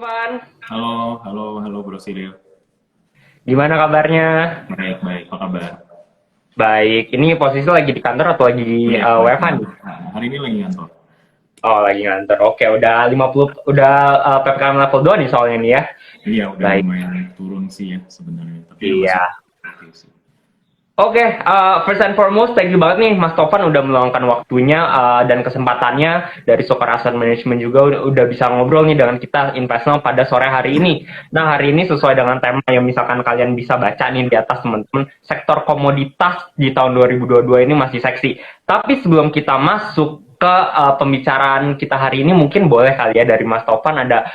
Tovan, Halo, halo, halo Bro Siril. gimana kabarnya? Baik, baik. Apa kabar? Baik, ini posisi lagi di kantor atau lagi Lagi WFH nih? ngantor. Nah, hari ini lagi ngantor. Oh, lagi ngantor. Oke, udah 50, udah PPKM level 2 nih soalnya nih ya. Iya, udah Baik, lumayan turun sih ya sebenarnya. Tapi ya masih iya. oke sih. Oke, first and foremost, thank you banget nih Mas Tovan udah meluangkan waktunya dan kesempatannya dari Sokor Asset Management juga udah bisa ngobrol nih dengan kita investor pada sore hari ini. Nah, hari ini sesuai dengan tema yang misalkan kalian bisa baca nih di atas teman-teman, sektor komoditas di tahun 2022 ini masih seksi. Tapi sebelum kita masuk ke pembicaraan kita hari ini, mungkin boleh kali ya dari Mas Tovan ada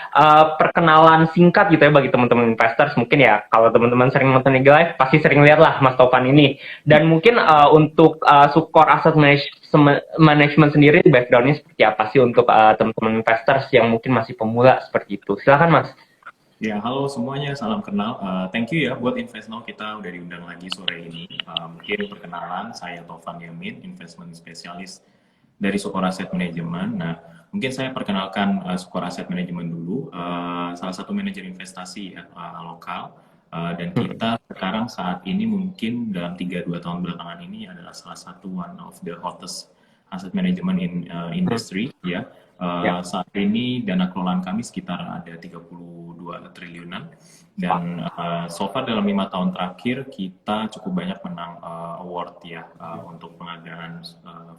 perkenalan singkat gitu ya bagi teman-teman investors. Mungkin ya kalau teman-teman sering nonton Liga Live pasti sering lihat lah Mas Tovan ini. Dan mungkin untuk Sukor Asset Management sendiri backgroundnya seperti apa sih untuk teman-teman investors yang mungkin masih pemula seperti itu. Silakan Mas. Ya, halo semuanya, salam kenal. Thank you ya buat Investno, kita udah diundang lagi sore ini. Mungkin perkenalan, saya Tovan Yamin, investment spesialis dari Sukor Asset Management. Nah, mungkin saya perkenalkan Sukor Asset Management dulu, salah satu manajer investasi ya, lokal. Dan kita sekarang saat ini mungkin dalam 3-2 tahun belakangan ini adalah salah satu one of the hottest asset management in industry ya. Ya. Saat ini dana kelolaan kami sekitar ada 32 triliunan dan so far dalam 5 tahun terakhir kita cukup banyak menang award ya untuk pengadaan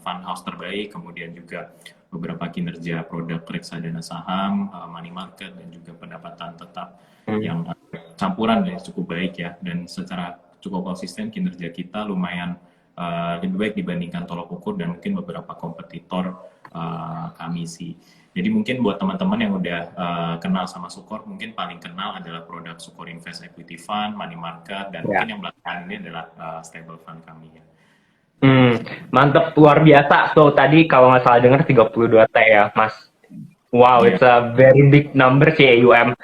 fund house terbaik, kemudian juga beberapa kinerja produk reksadana saham, money market dan juga pendapatan tetap yang campuran ya cukup baik ya, dan secara cukup konsisten kinerja kita lumayan lebih baik dibandingkan tolok ukur dan mungkin beberapa kompetitor kami sih. Jadi mungkin buat teman-teman yang udah kenal sama Sukor, mungkin paling kenal adalah produk Sukor Invest Equity Fund, Money Market, dan mungkin Ya. yang belakangan ini adalah stable fund kami ya. Mantep, luar biasa. So, tadi kalau nggak salah dengar 32 T ya, Mas. Wow, Iya. it's a very big number sih AUM.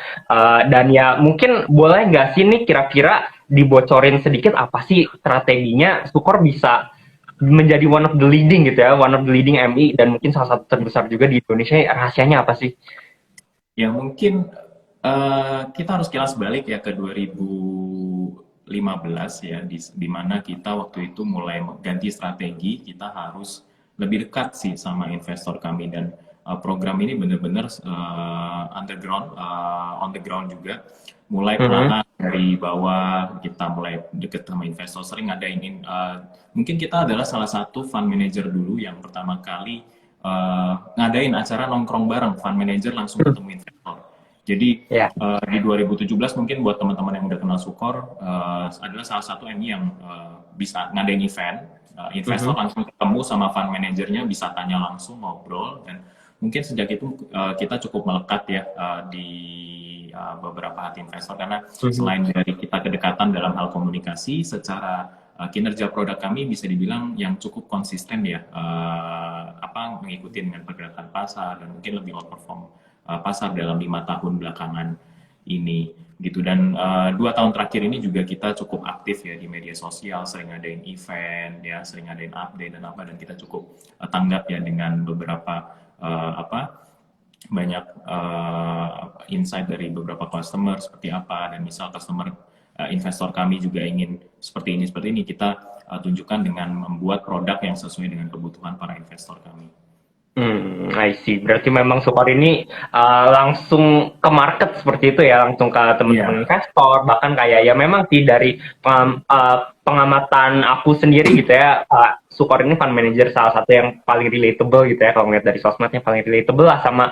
Dan ya mungkin boleh nggak sih nih kira-kira dibocorin sedikit apa sih strateginya Sukor bisa menjadi one of the leading gitu ya, one of the leading MI dan mungkin salah satu terbesar juga di Indonesia. Rahasianya apa sih? Ya mungkin kita harus kilas balik ya ke 2015 ya, di mana kita waktu itu mulai ganti strategi, kita harus lebih dekat sih sama investor kami, dan program ini benar-benar underground, on the ground juga, mulai Mhm. perlahan dari bawah kita mulai deket sama investor, sering ngadain mungkin kita adalah salah satu fund manager dulu yang pertama kali ngadain acara nongkrong bareng fund manager langsung ketemu investor. Jadi Ya. di 2017 mungkin buat teman-teman yang udah kenal Sukor adalah salah satu MI yang bisa ngadain event, investor Mhm. langsung ketemu sama fund manajernya, bisa tanya langsung, ngobrol, dan mungkin sejak itu kita cukup melekat ya di beberapa hati investor, karena Mhm. selain dari kita kedekatan dalam hal komunikasi, secara kinerja produk kami bisa dibilang yang cukup konsisten ya, mengikuti dengan pergerakan pasar dan mungkin lebih outperform pasar dalam 5 tahun belakangan ini gitu. Dan 2 tahun terakhir ini juga kita cukup aktif ya di media sosial, sering ngadain event ya, sering ngadain update dan apa, dan kita cukup tanggap ya dengan beberapa banyak insight dari beberapa customer seperti apa, dan misal customer investor kami juga ingin seperti ini, kita tunjukkan dengan membuat produk yang sesuai dengan kebutuhan para investor kami. I see. Berarti memang Sukor ini langsung ke market seperti itu ya, langsung ke teman-teman Iya. investor, bahkan kayak ya memang sih dari pengamatan aku sendiri gitu ya, Sukor ini fund manager salah satu yang paling relatable gitu ya, kalau ngeliat dari sosmednya paling relatable lah sama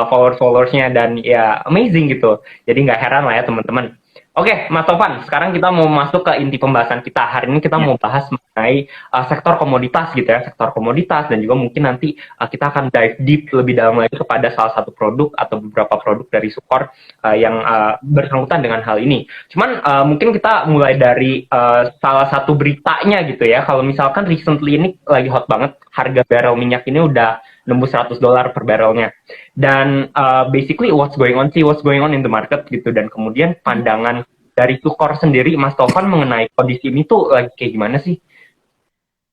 followers-followersnya dan ya amazing gitu. Jadi nggak heran lah ya teman-teman. Oke, Mas Tovan, sekarang kita mau masuk ke inti pembahasan kita. Hari ini kita Iya. mau bahas mengenai sektor komoditas gitu ya, sektor komoditas dan juga mungkin nanti kita akan dive deep lebih dalam lagi kepada salah satu produk atau beberapa produk dari Sukor yang bersangkutan dengan hal ini. Cuman mungkin kita mulai dari salah satu beritanya gitu ya. Kalau misalkan recently ini lagi hot banget, harga barrel minyak ini udah nembus $100 per barrelnya. Dan basically what's going on sih, what's going on in the market gitu. Dan kemudian pandangan dari Sukor sendiri, Mas Tovan mengenai kondisi ini tuh lagi kayak gimana sih?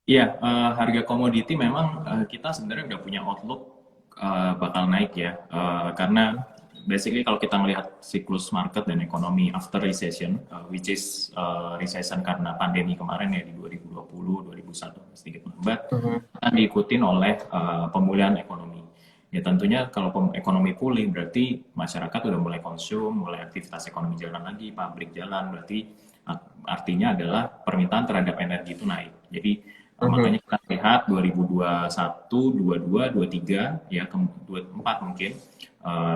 Iya, harga komoditi memang kita sebenarnya udah punya outlook bakal naik ya, karena basically kalau kita melihat siklus market dan ekonomi after recession, which is recession karena pandemi kemarin ya di 2020, 2021 sedikit lambat, Mhm. akan diikutin oleh pemulihan ekonomi. Ya tentunya kalau ekonomi pulih berarti masyarakat udah mulai konsum, mulai aktivitas ekonomi jalan lagi, pabrik jalan, berarti artinya adalah permintaan terhadap energi itu naik. Jadi Mhm. makanya kita lihat 2021, 22, 23, ya 24 mungkin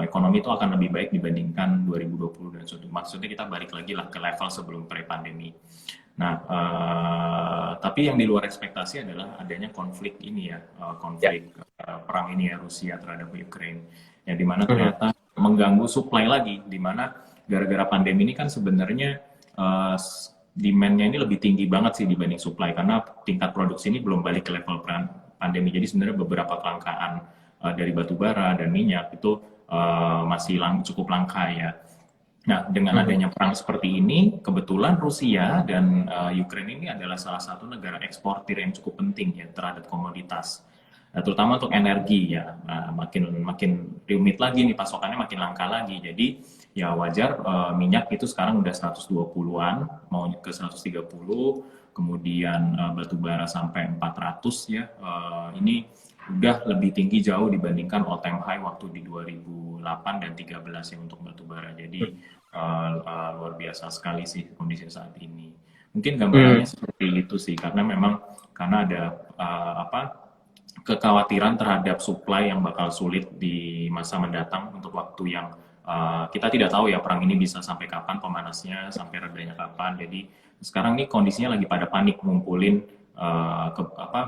ekonomi itu akan lebih baik dibandingkan 2020 dan sebagainya. Maksudnya kita balik lagi lah ke level sebelum pre-pandemi. Nah, tapi yang di luar ekspektasi adalah adanya konflik ini ya, Ya. konflik perang ini ya Rusia terhadap Ukraine, yang dimana Mhm. ternyata mengganggu supply lagi, dimana gara-gara pandemi ini kan sebenarnya demand-nya ini lebih tinggi banget sih dibanding supply karena tingkat produksi ini belum balik ke level pandemi. Jadi sebenarnya beberapa kelangkaan dari batu bara dan minyak itu masih cukup langka ya. Nah, dengan Mhm. adanya perang seperti ini, kebetulan Rusia dan Ukraina ini adalah salah satu negara eksportir yang cukup penting ya terhadap komoditas. Nah, terutama untuk energi ya, makin makin rumit lagi nih pasokannya makin langka lagi. Jadi ya wajar minyak itu sekarang udah 120-an, mau ke 130, kemudian batu bara sampai 400 ya. Ini udah lebih tinggi jauh dibandingkan all time high waktu di 2008 dan 13 ya untuk batu bara. Jadi luar biasa sekali sih kondisi saat ini. Mungkin gambarannya Mhm. seperti itu sih, karena memang karena ada apa kekhawatiran terhadap supply yang bakal sulit di masa mendatang untuk waktu yang kita tidak tahu ya perang ini bisa sampai kapan pemanasnya, sampai redanya kapan. Jadi sekarang ini kondisinya lagi pada panik ngumpulin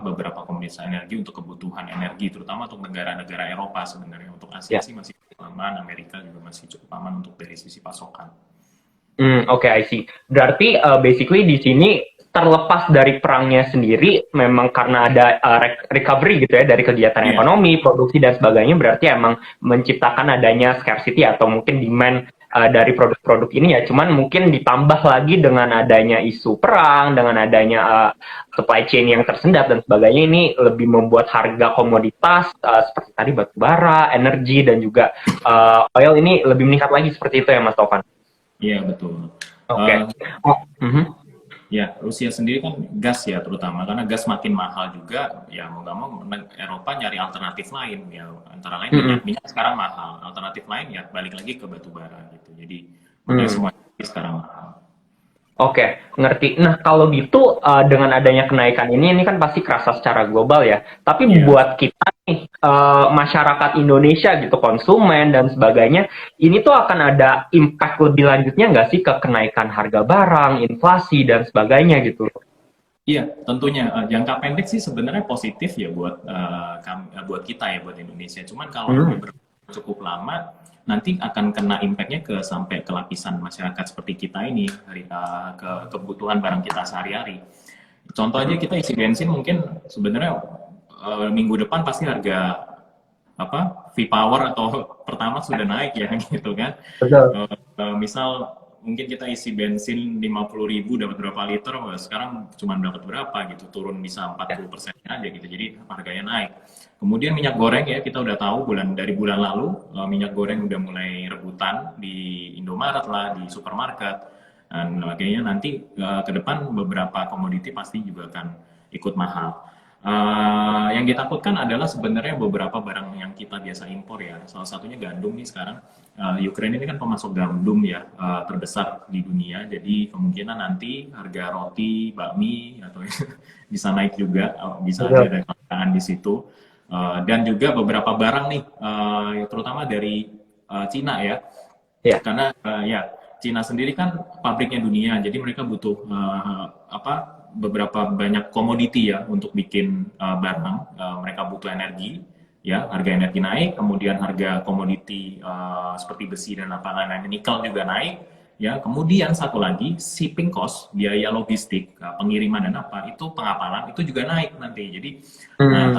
beberapa komoditas energi untuk kebutuhan energi, terutama untuk negara-negara Eropa sebenarnya. Untuk Asia Ya. sih masih cukup aman, Amerika juga masih cukup aman untuk dari sisi pasokan. Oke, I see. Berarti basically di sini terlepas dari perangnya sendiri, memang karena ada recovery gitu ya dari kegiatan Iya, ekonomi, produksi dan sebagainya, berarti emang menciptakan adanya scarcity atau mungkin demand dari produk-produk ini ya. Cuman mungkin ditambah lagi dengan adanya isu perang, dengan adanya supply chain yang tersendat dan sebagainya, ini lebih membuat harga komoditas seperti tadi batu bara, energi dan juga oil ini lebih meningkat lagi seperti itu ya, Mas Tovan. iya betul. Oke. Eh, Oh, mhm. Ya, Rusia sendiri kan gas ya terutama karena gas makin mahal juga ya mau nggak mau Eropa nyari alternatif lain ya antara lain Mhm. minyak sekarang mahal, alternatif lain ya balik lagi ke batu bara gitu, jadi makanya Hmm. semua sekarang mahal. Oke, ngerti. Nah, kalau gitu dengan adanya kenaikan ini kan pasti kerasa secara global ya. Tapi Ya, buat kita nih, masyarakat Indonesia gitu, konsumen dan sebagainya, ini tuh akan ada impact lebih lanjutnya nggak sih ke kenaikan harga barang, inflasi dan sebagainya gitu? iya tentunya jangka pendek sih sebenarnya positif ya buat buat kita ya buat Indonesia. Cuman kalau Hmm. ini cukup lama nanti akan kena impactnya ke sampai ke lapisan masyarakat seperti kita ini ke kebutuhan barang kita sehari-hari. Contoh aja kita isi bensin mungkin sebenarnya minggu depan pasti harga V-Power atau Pertamax sudah naik ya gitu kan. Betul. Misal mungkin kita isi bensin 50.000 dapat berapa liter, sekarang cuma dapat berapa gitu, turun bisa Ya. 40% aja gitu. Jadi harganya naik. Kemudian minyak goreng ya kita udah tahu dari bulan lalu minyak goreng udah mulai rebutan di Indomaret lah, di supermarket. Dan makanya nanti ke depan beberapa komoditi pasti juga akan ikut mahal. Yang ditakutkan adalah sebenarnya beberapa barang yang kita biasa impor ya. Salah satunya gandum nih sekarang. Ukraina ini kan pemasok gandum ya terbesar di dunia. Jadi kemungkinan nanti harga roti, bakmi atau bisa naik juga, bisa Betul. ada kelangkaan di situ. Dan juga beberapa barang nih, terutama dari Cina ya. Ya. Karena ya Cina sendiri kan pabriknya dunia, jadi mereka butuh beberapa banyak komoditi ya untuk bikin barang. Mereka butuh energi, ya harga energi naik, kemudian harga komoditi seperti besi dan apa lain-lain, nikel juga naik. Ya, kemudian satu lagi shipping cost, biaya logistik, pengiriman dan apa itu pengapalan itu juga naik nanti. Jadi, Hmm.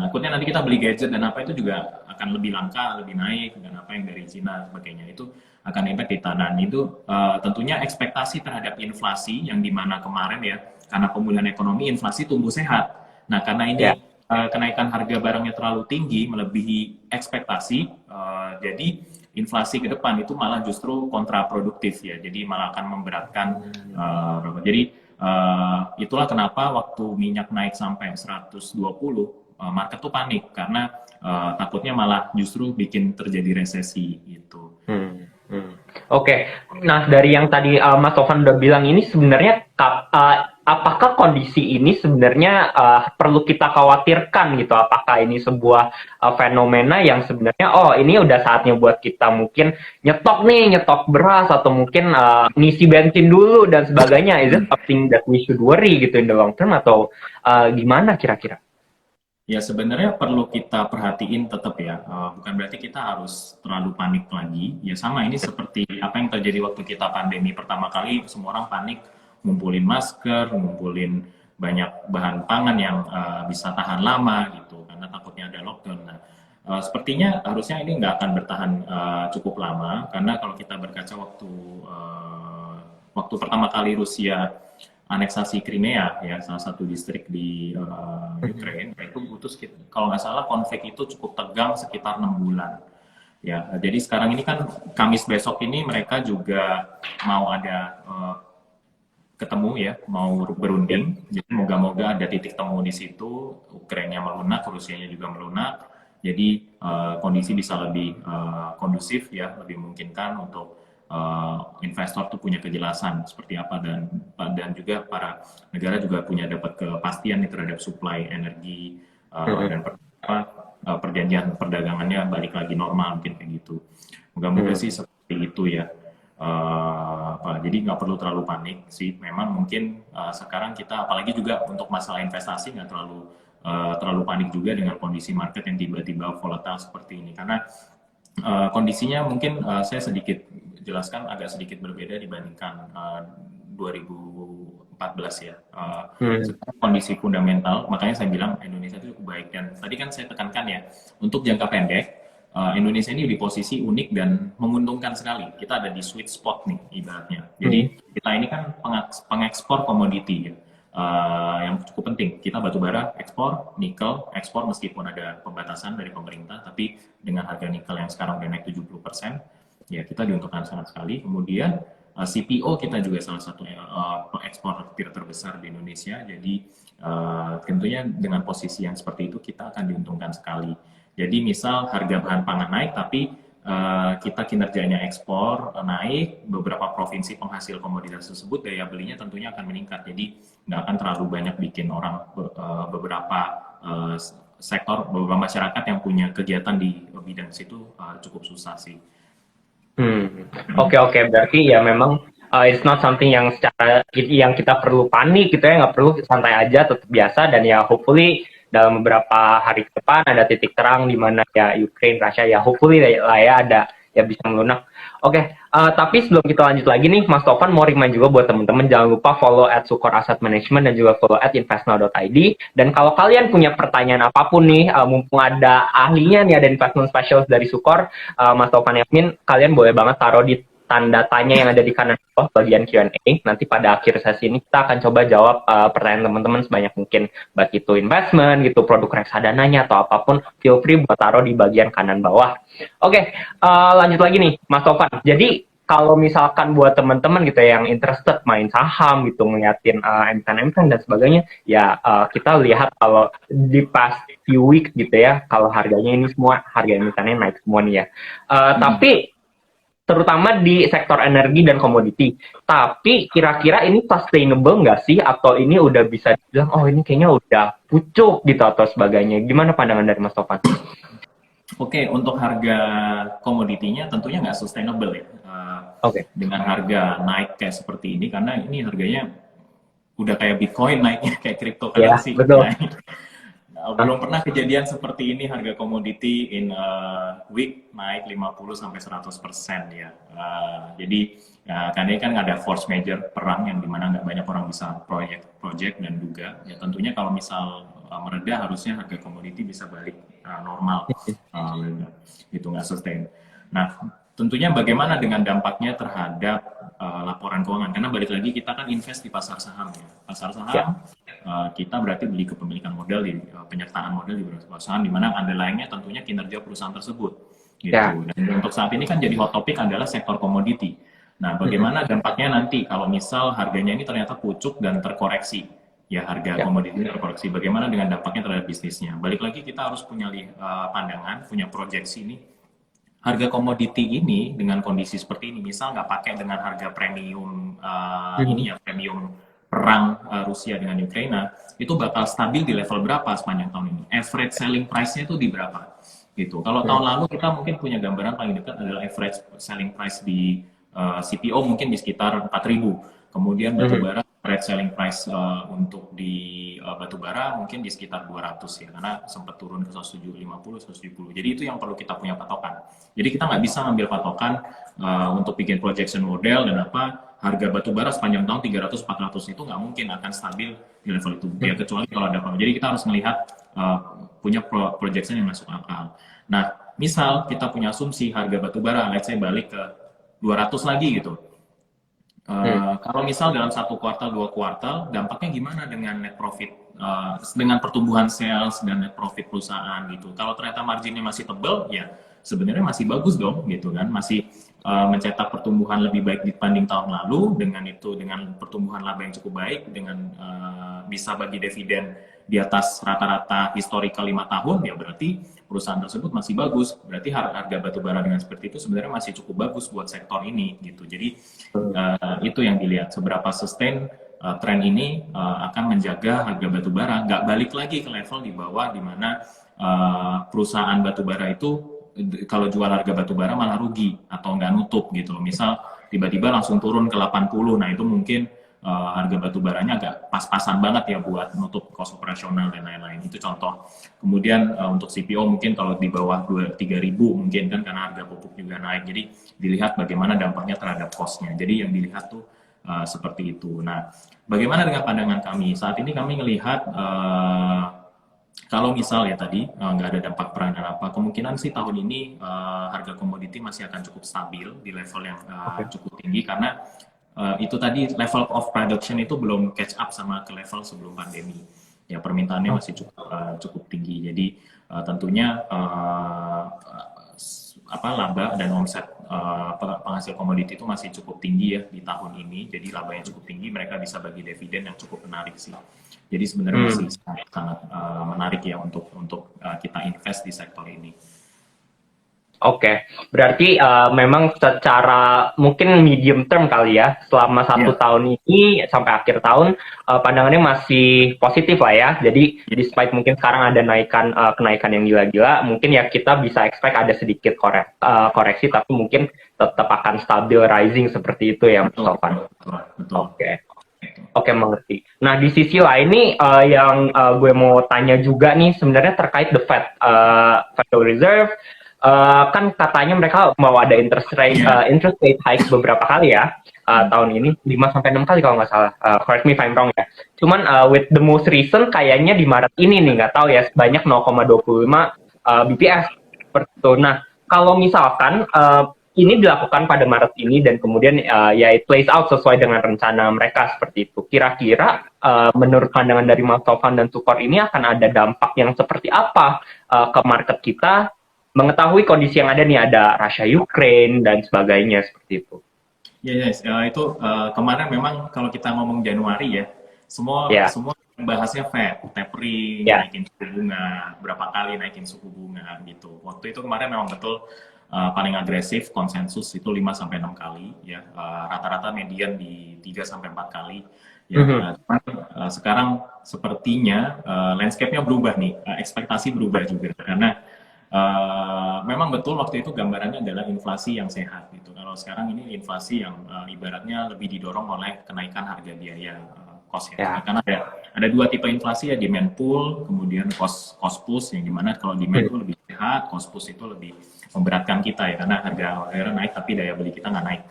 takutnya nanti kita beli gadget dan apa itu juga akan lebih langka, lebih naik dan apa yang dari Cina sebagainya itu akan impact kita. Dan itu tentunya ekspektasi terhadap inflasi yang dimana kemarin ya karena pemulihan ekonomi inflasi tumbuh sehat. Nah karena ini Ya. kenaikan harga barangnya terlalu tinggi, melebihi ekspektasi, jadi inflasi ke depan itu malah justru kontraproduktif ya, jadi malah akan memberatkan. Jadi itulah kenapa waktu minyak naik sampai 120, market tuh panik karena takutnya malah justru bikin terjadi resesi gitu. Oke. Nah, dari yang tadi Mas Tovan udah bilang ini sebenarnya apakah kondisi ini sebenarnya perlu kita khawatirkan gitu? Apakah ini sebuah fenomena yang sebenarnya ini udah saatnya buat kita mungkin nyetok beras atau mungkin ngisi bensin dulu dan sebagainya. Is it something that we should worry gitu in the long term atau gimana kira-kira? Ya sebenarnya perlu kita perhatiin tetap ya, bukan berarti kita harus terlalu panik lagi. Ya sama, ini seperti apa yang terjadi waktu kita pandemi pertama kali, semua orang panik, ngumpulin masker, ngumpulin banyak bahan pangan yang bisa tahan lama gitu, karena takutnya ada lockdown. Nah, sepertinya harusnya ini nggak akan bertahan cukup lama, karena kalau kita berkaca waktu pertama kali Rusia aneksasi Crimea ya, salah satu distrik di Ukraine, itu butuh kalau nggak salah konflik itu cukup tegang sekitar 6 bulan ya. Jadi sekarang ini kan Kamis besok ini mereka juga mau ada ketemu ya, mau berunding. Jadi moga-moga ada titik temu di situ, Ukraina melunak, Rusianya juga melunak. Jadi kondisi bisa lebih kondusif ya, lebih memungkinkan untuk investor tuh punya kejelasan seperti apa, dan juga para negara juga punya dapat kepastian nih terhadap supply energi dan perjanjian perdagangannya balik lagi normal mungkin kayak gitu. Moga-moga sih seperti itu ya. Jadi nggak perlu terlalu panik sih. Memang mungkin sekarang kita apalagi juga untuk masalah investasi nggak terlalu panik juga dengan kondisi market yang tiba-tiba volatile seperti ini, karena kondisinya mungkin saya sedikit jelaskan agak sedikit berbeda dibandingkan 2014 ya. Kondisi fundamental, makanya saya bilang Indonesia itu cukup baik. Dan tadi kan saya tekankan ya, untuk jangka pendek Indonesia ini di posisi unik dan menguntungkan sekali. Kita ada di sweet spot nih ibaratnya. Jadi kita ini kan pengekspor komoditi ya. Yang cukup penting, kita batubara ekspor, nikel ekspor meskipun ada pembatasan dari pemerintah, tapi dengan harga nikel yang sekarang udah naik 70%, ya kita diuntungkan sangat sekali. Kemudian CPO kita juga salah satu ekspor terbesar di Indonesia, jadi tentunya dengan posisi yang seperti itu kita akan diuntungkan sekali. Jadi misal harga bahan pangan naik, tapi kita kinerjanya ekspor naik, beberapa provinsi penghasil komoditas tersebut daya belinya tentunya akan meningkat. Jadi nggak akan terlalu banyak bikin orang beberapa sektor, beberapa masyarakat yang punya kegiatan di bidang situ cukup susah sih. Oke, berarti ya memang it's not something yang kita perlu panik gitu ya, nggak perlu, santai aja, tetap biasa, dan ya hopefully dalam beberapa hari ke depan ada titik terang di mana ya Ukraine, Russia ya hopefully lah ya ada ya bisa melunak. Oke, tapi sebelum kita lanjut lagi nih, Mas Tovan mau remind juga buat teman-teman, jangan lupa follow @Sukor Asset Management dan juga follow @investnow.id. Dan kalau kalian punya pertanyaan apapun nih, mumpung ada ahlinya nih, ada investment specialist dari Sukor, Mas Tovan Yasmin, kalian boleh banget taruh di tanda tanya yang ada di kanan bawah bagian Q&A. Nanti pada akhir sesi ini kita akan coba jawab pertanyaan teman-teman sebanyak mungkin, baik itu investment gitu, produk reksadananya atau apapun, feel free buat taruh di bagian kanan bawah. Oke, lanjut lagi nih Mas Tovan. Jadi kalau misalkan buat teman-teman gitu yang interested main saham gitu, ngeliatin emiten-emiten dan sebagainya, ya kita lihat kalau di past few weeks gitu ya, kalau harganya ini semua harga emitennya naik semua nih ya. Tapi terutama di sektor energi dan komoditi. Tapi kira-kira ini sustainable nggak sih? Atau ini udah bisa dibilang, ini kayaknya udah pucuk gitu atau sebagainya. Gimana pandangan dari Mas Tovan? Oke, untuk harga komoditinya tentunya nggak sustainable ya. Dengan harga naik kayak seperti ini, karena ini harganya udah kayak Bitcoin naiknya, kayak cryptocurrency. Ya, betul. Belum pernah kejadian seperti ini, harga komoditi in a week naik 50-100% ya. Jadi karena ini kan ada force major perang yang dimana nggak banyak orang bisa project dan juga ya tentunya kalau misal mereda harusnya harga komoditi bisa balik normal, itu nggak sustain. Nah tentunya bagaimana dengan dampaknya terhadap laporan keuangan. Karena balik lagi kita kan invest di pasar saham ya. Pasar Ya. saham kita berarti beli kepemilikan modal di penyertaan modal di pasar saham, di mana underlying-nya tentunya kinerja perusahaan tersebut gitu. Ya. Dan untuk saat ini kan jadi hot topic adalah sektor komoditi. Nah, bagaimana dampaknya nanti kalau misal harganya ini ternyata pucuk dan terkoreksi? Ya, harga Ya. komoditi terkoreksi. Bagaimana dengan dampaknya terhadap bisnisnya? Balik lagi kita harus punya pandangan, punya proyeksi nih. Harga komoditi ini dengan kondisi seperti ini, misal nggak pakai dengan harga premium ini ya, premium perang Rusia dengan Ukraina, itu bakal stabil di level berapa sepanjang tahun ini? Average selling price-nya itu di berapa? Gitu. Kalau tahun lalu kita mungkin punya gambaran paling dekat adalah average selling price di CPO mungkin di sekitar 4.000. Kemudian batubara average selling price untuk di batubara mungkin di sekitar 200 ya, karena sempat turun ke 150, 170. Jadi itu yang perlu kita punya patokan. Jadi kita nggak bisa ngambil patokan untuk bikin projection model dan apa harga batubara sepanjang tahun 300-400 itu nggak mungkin akan stabil di level itu ya, kecuali kalau ada problem. Jadi kita harus melihat punya projection yang masuk akal. Nah, misal kita punya asumsi harga batubara, let's say balik ke 200 lagi gitu. Kalau misal dalam 1 kuartal, 2 kuartal, dampaknya gimana dengan net profit, dengan pertumbuhan sales dan net profit perusahaan gitu. Kalau ternyata marginnya masih tebal, ya sebenarnya masih bagus dong gitu kan, masih mencetak pertumbuhan lebih baik dibanding tahun lalu, dengan pertumbuhan laba yang cukup baik, dengan bisa bagi dividen di atas rata-rata historical 5 tahun, ya berarti perusahaan tersebut masih bagus. Berarti harga batubara dengan seperti itu sebenarnya masih cukup bagus buat sektor ini gitu. Jadi itu yang dilihat, seberapa sustain tren ini akan menjaga harga batubara nggak balik lagi ke level di bawah, di mana perusahaan batubara itu kalau jual harga batubara malah rugi atau nggak nutup gitu loh. Misal tiba-tiba langsung turun ke 80, nah itu mungkin harga batubaranya agak pas-pasan banget ya buat nutup cost operasional dan lain-lain. Itu contoh. Kemudian untuk CPO mungkin kalau di bawah 3.000 mungkin kan, karena harga pupuk juga naik. Jadi dilihat bagaimana dampaknya terhadap cost-nya. Jadi yang dilihat tuh seperti itu. Nah, bagaimana dengan pandangan kami? Saat ini kami melihat kalau misal ya tadi nggak ada dampak perang dan apa, kemungkinan sih tahun ini harga komoditi masih akan cukup stabil di level yang cukup tinggi, karena itu tadi level of production itu belum catch up sama ke level sebelum pandemi. Ya, permintaannya masih cukup tinggi. Jadi tentunya laba dan omset penghasil komoditi itu masih cukup tinggi ya di tahun ini. Jadi laba yang cukup tinggi, mereka bisa bagi dividen yang cukup menarik sih. Jadi sebenarnya masih sangat menarik ya untuk kita invest di sektor ini. Oke, berarti memang secara mungkin medium term kali ya, selama 1 tahun ini sampai akhir tahun pandangannya masih positif lah ya. Jadi despite mungkin sekarang ada kenaikan yang gila-gila, mungkin ya kita bisa expect ada sedikit koreksi, tapi mungkin tetap akan stabil rising seperti itu ya, Mas Sofan. Oke, mengerti. Nah, di sisi lain nih yang gue mau tanya juga nih sebenarnya terkait the Federal Reserve. Kan katanya mereka mau ada interest rate hike beberapa kali ya tahun ini, 5-6 kali kalau nggak salah, correct me if I'm wrong ya. Cuman with the most recent kayaknya di Maret ini nih, nggak tahu ya, sebanyak 0,25 BPS seperti itu. Nah, kalau misalkan ini dilakukan pada Maret ini dan kemudian ya it plays out sesuai dengan rencana mereka seperti itu, kira-kira menurut pandangan dari Mas Sofan dan Sukor ini akan ada dampak yang seperti apa ke market kita, mengetahui kondisi yang ada nih, ada Russia Ukraine dan sebagainya seperti itu. Yes, itu kemarin memang kalau kita ngomong Januari ya, semua bahasnya Fed, tapering, naikin suku bunga, berapa kali naikin suku bunga gitu. Waktu itu kemarin memang betul paling agresif, konsensus itu 5-6 kali ya, rata-rata median di 3-4 kali. Ya, sekarang sepertinya landscape-nya berubah nih, ekspektasi berubah juga, karena memang betul waktu itu gambarannya adalah inflasi yang sehat gitu. Kalau sekarang ini inflasi yang ibaratnya lebih didorong oleh kenaikan harga biaya cost ya. Karena ada 2 tipe inflasi ya, demand pull, kemudian cost push, yang dimana kalau demand pull lebih sehat, cost push itu lebih memberatkan kita ya, karena harga naik tapi daya beli kita nggak naik.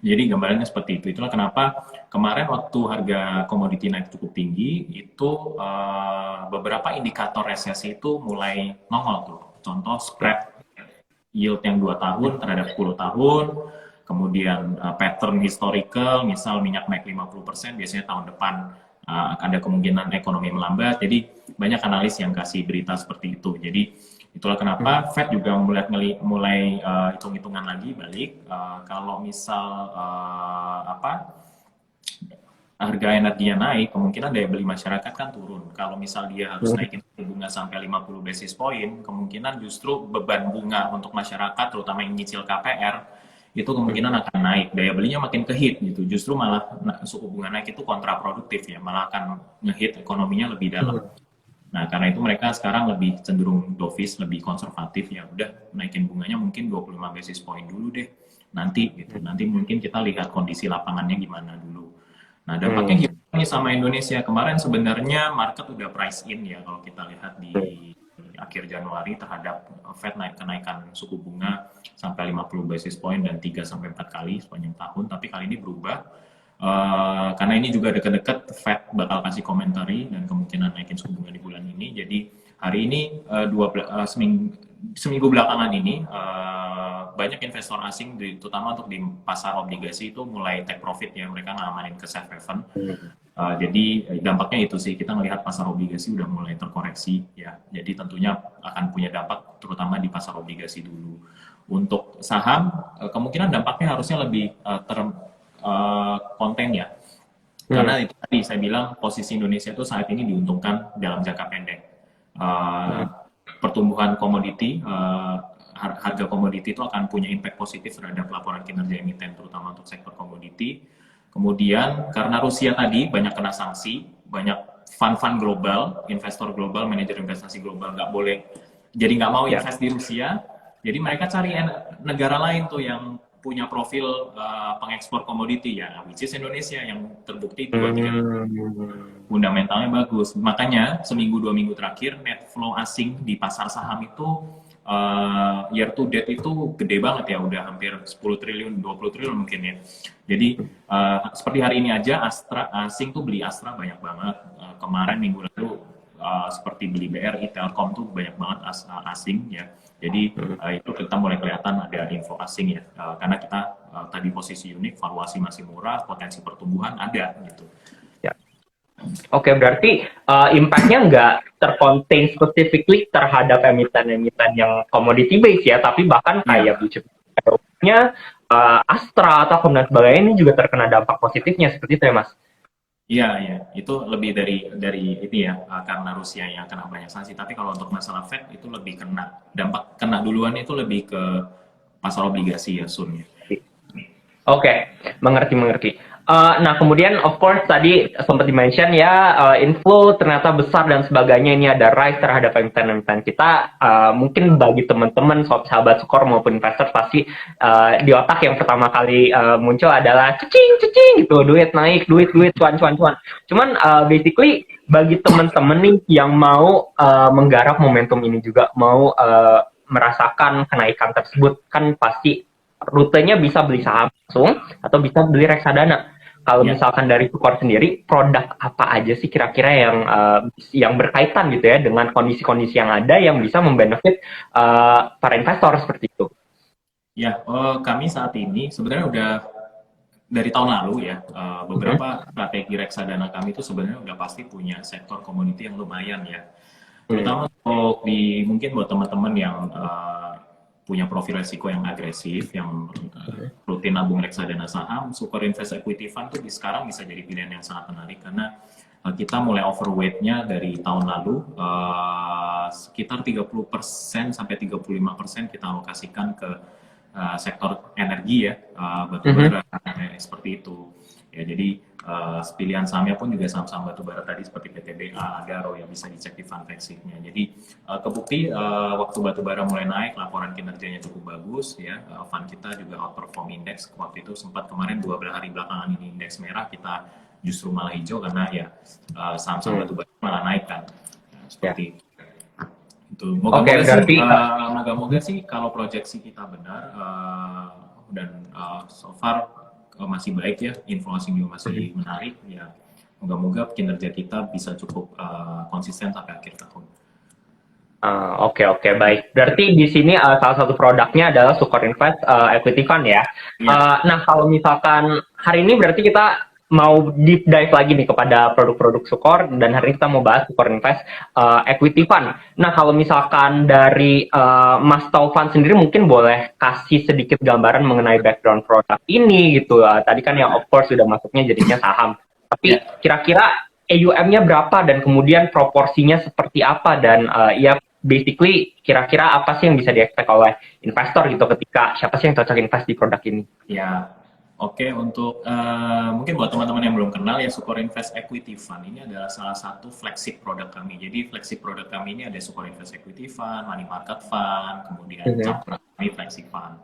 Jadi gambarannya seperti itu. Itulah kenapa kemarin waktu harga komoditi naik cukup tinggi, itu beberapa indikator resesi itu mulai nongol tuh. Contoh spread yield yang 2 tahun terhadap 10 tahun, kemudian pattern historical, misal minyak naik 50%, biasanya tahun depan ada kemungkinan ekonomi melambat. Jadi banyak analis yang kasih berita seperti itu. Jadi itulah kenapa Fed juga mulai hitung-hitungan lagi balik. Kalau misal harga energinya naik, kemungkinan daya beli masyarakat kan turun. Kalau misal dia harus naikin suku bunga sampai 50 basis point, kemungkinan justru beban bunga untuk masyarakat, terutama yang nyicil KPR, itu kemungkinan akan naik. Daya belinya makin kehit gitu. Justru malah suku bunga naik itu kontraproduktif ya, malah akan ngehit ekonominya lebih dalam. Nah, karena itu mereka sekarang lebih cenderung dovish, lebih konservatif, ya udah naikin bunganya mungkin 25 basis point dulu deh. Nanti gitu. Nanti mungkin kita lihat kondisi lapangannya gimana dulu. Nah, dampaknya gimana nih sama Indonesia? Kemarin sebenarnya market udah price in ya kalau kita lihat di akhir Januari terhadap Fed kenaikan suku bunga sampai 50 basis point dan 3 sampai 4 kali sepanjang tahun, tapi kali ini berubah. Karena ini juga dekat-dekat Fed bakal kasih komentari dan kemungkinan naikin suku bunga di bulan ini. Jadi hari ini seminggu belakangan ini banyak investor asing, terutama untuk di pasar obligasi itu mulai take profit ya, mereka ngamanin ke safe haven. Jadi dampaknya itu sih, kita melihat pasar obligasi udah mulai terkoreksi ya. Jadi tentunya akan punya dampak terutama di pasar obligasi dulu. Untuk saham kemungkinan dampaknya harusnya lebih konten ya. Karena itu tadi saya bilang posisi Indonesia itu saat ini diuntungkan dalam jangka pendek. Pertumbuhan komoditi, harga komoditi itu akan punya impact positif terhadap laporan kinerja emiten, terutama untuk sektor komoditi. Kemudian karena Rusia tadi banyak kena sanksi, banyak fund-fund global, investor global, manajer investasi global nggak mau invest di Rusia. Jadi mereka cari negara lain tuh yang punya profil pengekspor komoditi ya, which is Indonesia, yang terbukti 2-3 fundamentalnya bagus. Makanya seminggu 2 minggu terakhir net flow asing di pasar saham itu year to date itu gede banget ya, udah hampir 10 triliun, 20 triliun mungkin ya. Jadi seperti hari ini aja asing tuh beli Astra banyak banget. Kemarin minggu lalu seperti beli BRI, Telkom tuh banyak banget asing ya. Jadi itu kita mulai kelihatan ada info asing ya, karena kita tadi posisi unik, valuasi masih murah, potensi pertumbuhan ada gitu. Ya. Oke, berarti impact-nya nggak tercontain specifically terhadap emiten-emiten yang commodity base ya, tapi bahkan kayak blue-chip-nya Astra atau kemudian sebagainya ini juga terkena dampak positifnya seperti itu ya, Mas? Iya, itu lebih dari itu ya, karena Rusia yang kena banyak sanksi. Tapi kalau untuk masalah Fed itu lebih kena duluan itu lebih ke pasar obligasi ya, Sun. Oke, mengerti. Nah, kemudian of course tadi sempat di-mention ya, inflow ternyata besar dan sebagainya, ini ada rise terhadap emiten-emiten kita. Mungkin bagi teman-teman, sahabat Sukor maupun investor pasti di otak yang pertama kali muncul adalah cicing gitu, duit naik, duit cuan. Cuman basically bagi teman-teman nih yang mau menggarap momentum ini juga, mau merasakan kenaikan tersebut, kan pasti rutenya bisa beli saham langsung atau bisa beli reksadana. Kalau misalkan dari Sukor sendiri, produk apa aja sih kira-kira yang berkaitan gitu ya dengan kondisi-kondisi yang ada yang bisa membenefit para investor seperti itu? Ya, kami saat ini sebenarnya udah dari tahun lalu ya, beberapa strategi reksadana kami itu sebenarnya udah pasti punya sektor komoditi yang lumayan ya. Terutama untuk mungkin buat teman-teman yang punya profil resiko yang agresif, yang rutin nabung reksadana saham, Sukor Invest Equity Fund tuh sekarang bisa jadi pilihan yang sangat menarik karena kita mulai overweight-nya dari tahun lalu, sekitar 30% sampai 35% kita alokasikan ke sektor energi ya, batubara, seperti itu. Ya, jadi pilihan sahamnya pun juga saham-saham batubara tadi seperti PTBA, Adaro yang bisa dicek di fund factsheet-nya. Jadi kebukti waktu batubara mulai naik, laporan kinerjanya cukup bagus ya. Fund kita juga outperform indeks waktu itu, sempat kemarin 12 hari belakangan ini indeks merah, kita justru malah hijau karena ya saham-saham batubara malah naik kan. Nah, seperti itu. Moga-moga sih kalau proyeksi kita benar dan so far masih baik ya, info asing juga masih menarik ya. Moga-moga kinerja kita bisa cukup konsisten sampai akhir tahun. Oke oke baik. Berarti di sini salah satu produknya adalah Sukor Invest Equity Fund ya. Iya. Nah kalau misalkan hari ini berarti kita mau deep dive lagi nih kepada produk-produk Sukor dan hari ini kita mau bahas Sukor Invest Equity Fund. Nah kalau misalkan dari Mas Taufan sendiri mungkin boleh kasih sedikit gambaran mengenai background produk ini gitu. Tadi kan yang of course sudah masuknya jadinya saham. Tapi Ya. kira-kira AUM-nya berapa dan kemudian proporsinya seperti apa dan ya basically kira-kira apa sih yang bisa di-expect oleh investor gitu ketika siapa sih yang cocok invest di produk ini? Ya, oke. Untuk mungkin buat teman-teman yang belum kenal ya, Sukor Invest Equity Fund ini adalah salah satu flagship produk kami. Jadi flagship produk kami ini ada Sukor Invest Equity Fund, Money Market Fund, kemudian Mhm. campuran kami flagship fund.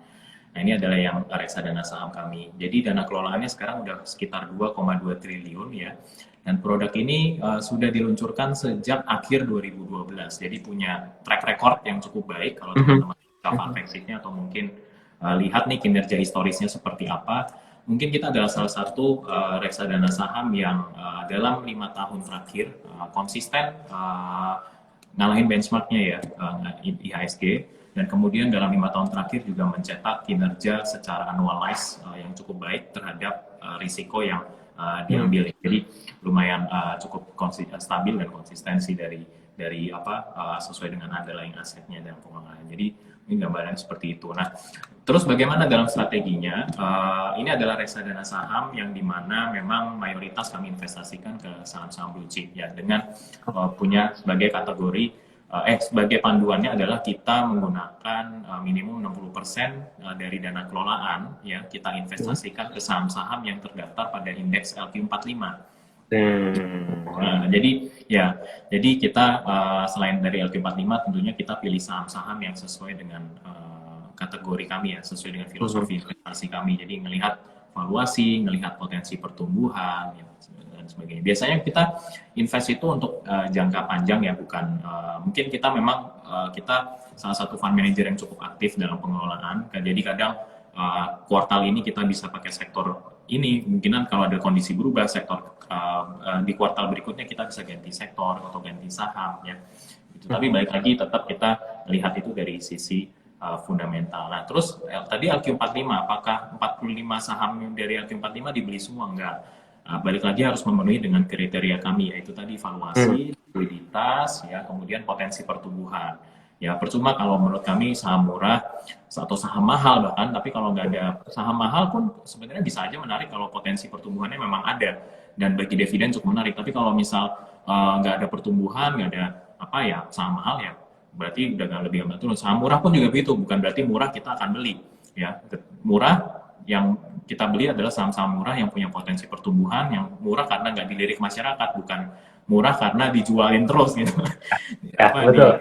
Nah ini adalah yang reksadana saham kami. Jadi dana kelolaannya sekarang udah sekitar 2,2 triliun ya. Dan produk ini sudah diluncurkan sejak akhir 2012. Jadi punya track record yang cukup baik kalau Mhm. teman-teman cover flagshipnya atau mungkin lihat nih kinerja historisnya seperti apa. Mungkin kita adalah salah satu reksadana saham yang dalam 5 tahun terakhir konsisten ngalahin benchmarknya ya, IHSG, dan kemudian dalam 5 tahun terakhir juga mencetak kinerja secara annualized yang cukup baik terhadap risiko yang Hmm. diambil. Jadi lumayan cukup stabil dan konsistensi dari apa sesuai dengan underlying asetnya dan pengelolaan. Jadi ini gambarannya seperti itu. Nah, terus bagaimana dalam strateginya? Ini adalah reksadana saham yang dimana memang mayoritas kami investasikan ke saham-saham blue chip ya, dengan punya sebagai kategori sebagai panduannya adalah kita menggunakan minimum 60% dari dana kelolaan ya kita investasikan ke saham-saham yang terdaftar pada indeks LQ45. Hmm. Jadi kita selain dari LQ45 tentunya kita pilih saham-saham yang sesuai dengan kategori kami ya, sesuai dengan Mhm. filosofi investasi kami. Jadi melihat valuasi, melihat potensi pertumbuhan ya, dan sebagainya. Biasanya kita invest itu untuk jangka panjang ya, bukan mungkin kita memang kita salah satu fund manager yang cukup aktif dalam pengelolaan. Jadi kadang kuartal ini kita bisa pakai sektor ini, kemungkinan kalau ada kondisi berubah sektor di kuartal berikutnya kita bisa ganti sektor atau ganti saham ya. Gitu. Tapi balik lagi tetap kita lihat itu dari sisi fundamental. Nah, terus tadi LQ45, apakah 45 saham dari LQ45 dibeli semua? Enggak. Balik lagi harus memenuhi dengan kriteria kami, yaitu tadi Hmm. valuasi, likuiditas, ya, kemudian potensi pertumbuhan. Ya, percuma kalau menurut kami saham murah atau saham mahal bahkan, tapi kalau nggak ada saham mahal pun sebenarnya bisa aja menarik kalau potensi pertumbuhannya memang ada dan bagi dividen cukup menarik. Tapi kalau misal nggak ada pertumbuhan, nggak ada apa ya saham mahal ya berarti udah nggak lebih amat turun. Saham murah pun juga begitu, bukan berarti murah kita akan beli. Ya, murah yang kita beli adalah saham-saham murah yang punya potensi pertumbuhan, yang murah karena nggak dilirik masyarakat, bukan murah karena dijualin terus gitu. Ya Apa betul.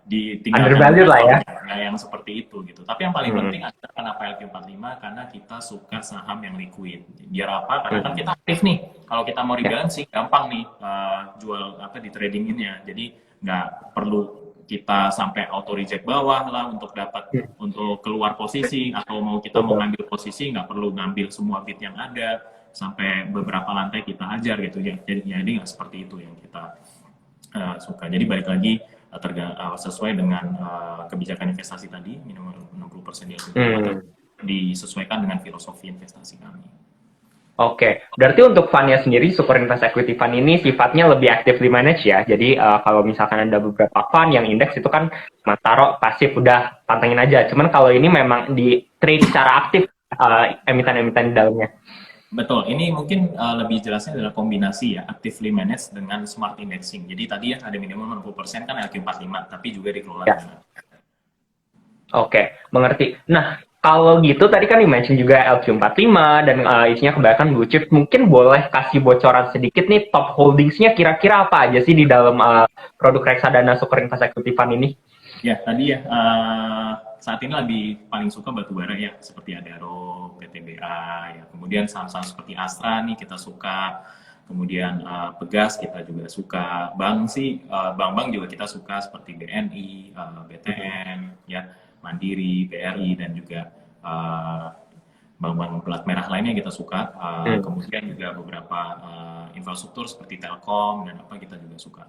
ditinggalkan Undervalued lah investor ya. nggak yang seperti itu gitu. Tapi yang paling Hmm. penting adalah kenapa LQ45 karena kita suka saham yang liquid. Biar apa? Karena kan Hmm. kita aktif nih. Kalau kita mau Ya. rebalancing gampang nih jual apa di tradinginnya. Jadi nggak perlu kita sampai auto reject bawah lah untuk dapat Hmm. untuk keluar posisi atau kita mau Betul. ngambil posisi nggak perlu ngambil semua bid yang ada sampai beberapa lantai kita hajar gitu ya. Jadi nggak seperti itu yang kita suka. Jadi balik lagi sesuai dengan kebijakan investasi tadi, minimal 60% di LQ45 Hmm. disesuaikan dengan filosofi investasi kami. Oke, berarti untuk fundnya sendiri, Super Invest Equity Fund ini sifatnya lebih actively managed ya. Jadi kalau misalkan ada beberapa fund yang indeks itu kan cuma taruh pasif udah pantengin aja. Cuman kalau ini memang di trade secara aktif emiten-emiten di dalamnya. Betul, ini mungkin lebih jelasnya adalah kombinasi ya, actively managed dengan smart indexing. Jadi tadi ya ada minimum 60% kan LQ45, tapi juga dikelola Ya. dengan Oke, mengerti. Nah, kalau gitu tadi kan di-mention juga LQ45 dan isinya kebanyakan blue chip. Mungkin boleh kasih bocoran sedikit nih top holdingsnya kira-kira apa aja sih di dalam produk reksadana Super Invest Equity Fund ini? ya tadi ya saat ini lebih paling suka batu bara ya seperti Adaro, PTBA ya. Kemudian saham-saham seperti Astra nih kita suka. Kemudian Pegas kita juga suka. Bank sih bank-bank juga kita suka seperti BNI, BTN ya, Mandiri, BRI dan juga uh, bank-bank pelat merah lainnya kita suka. Hmm. Kemudian juga beberapa infrastruktur seperti Telkom dan apa kita juga suka.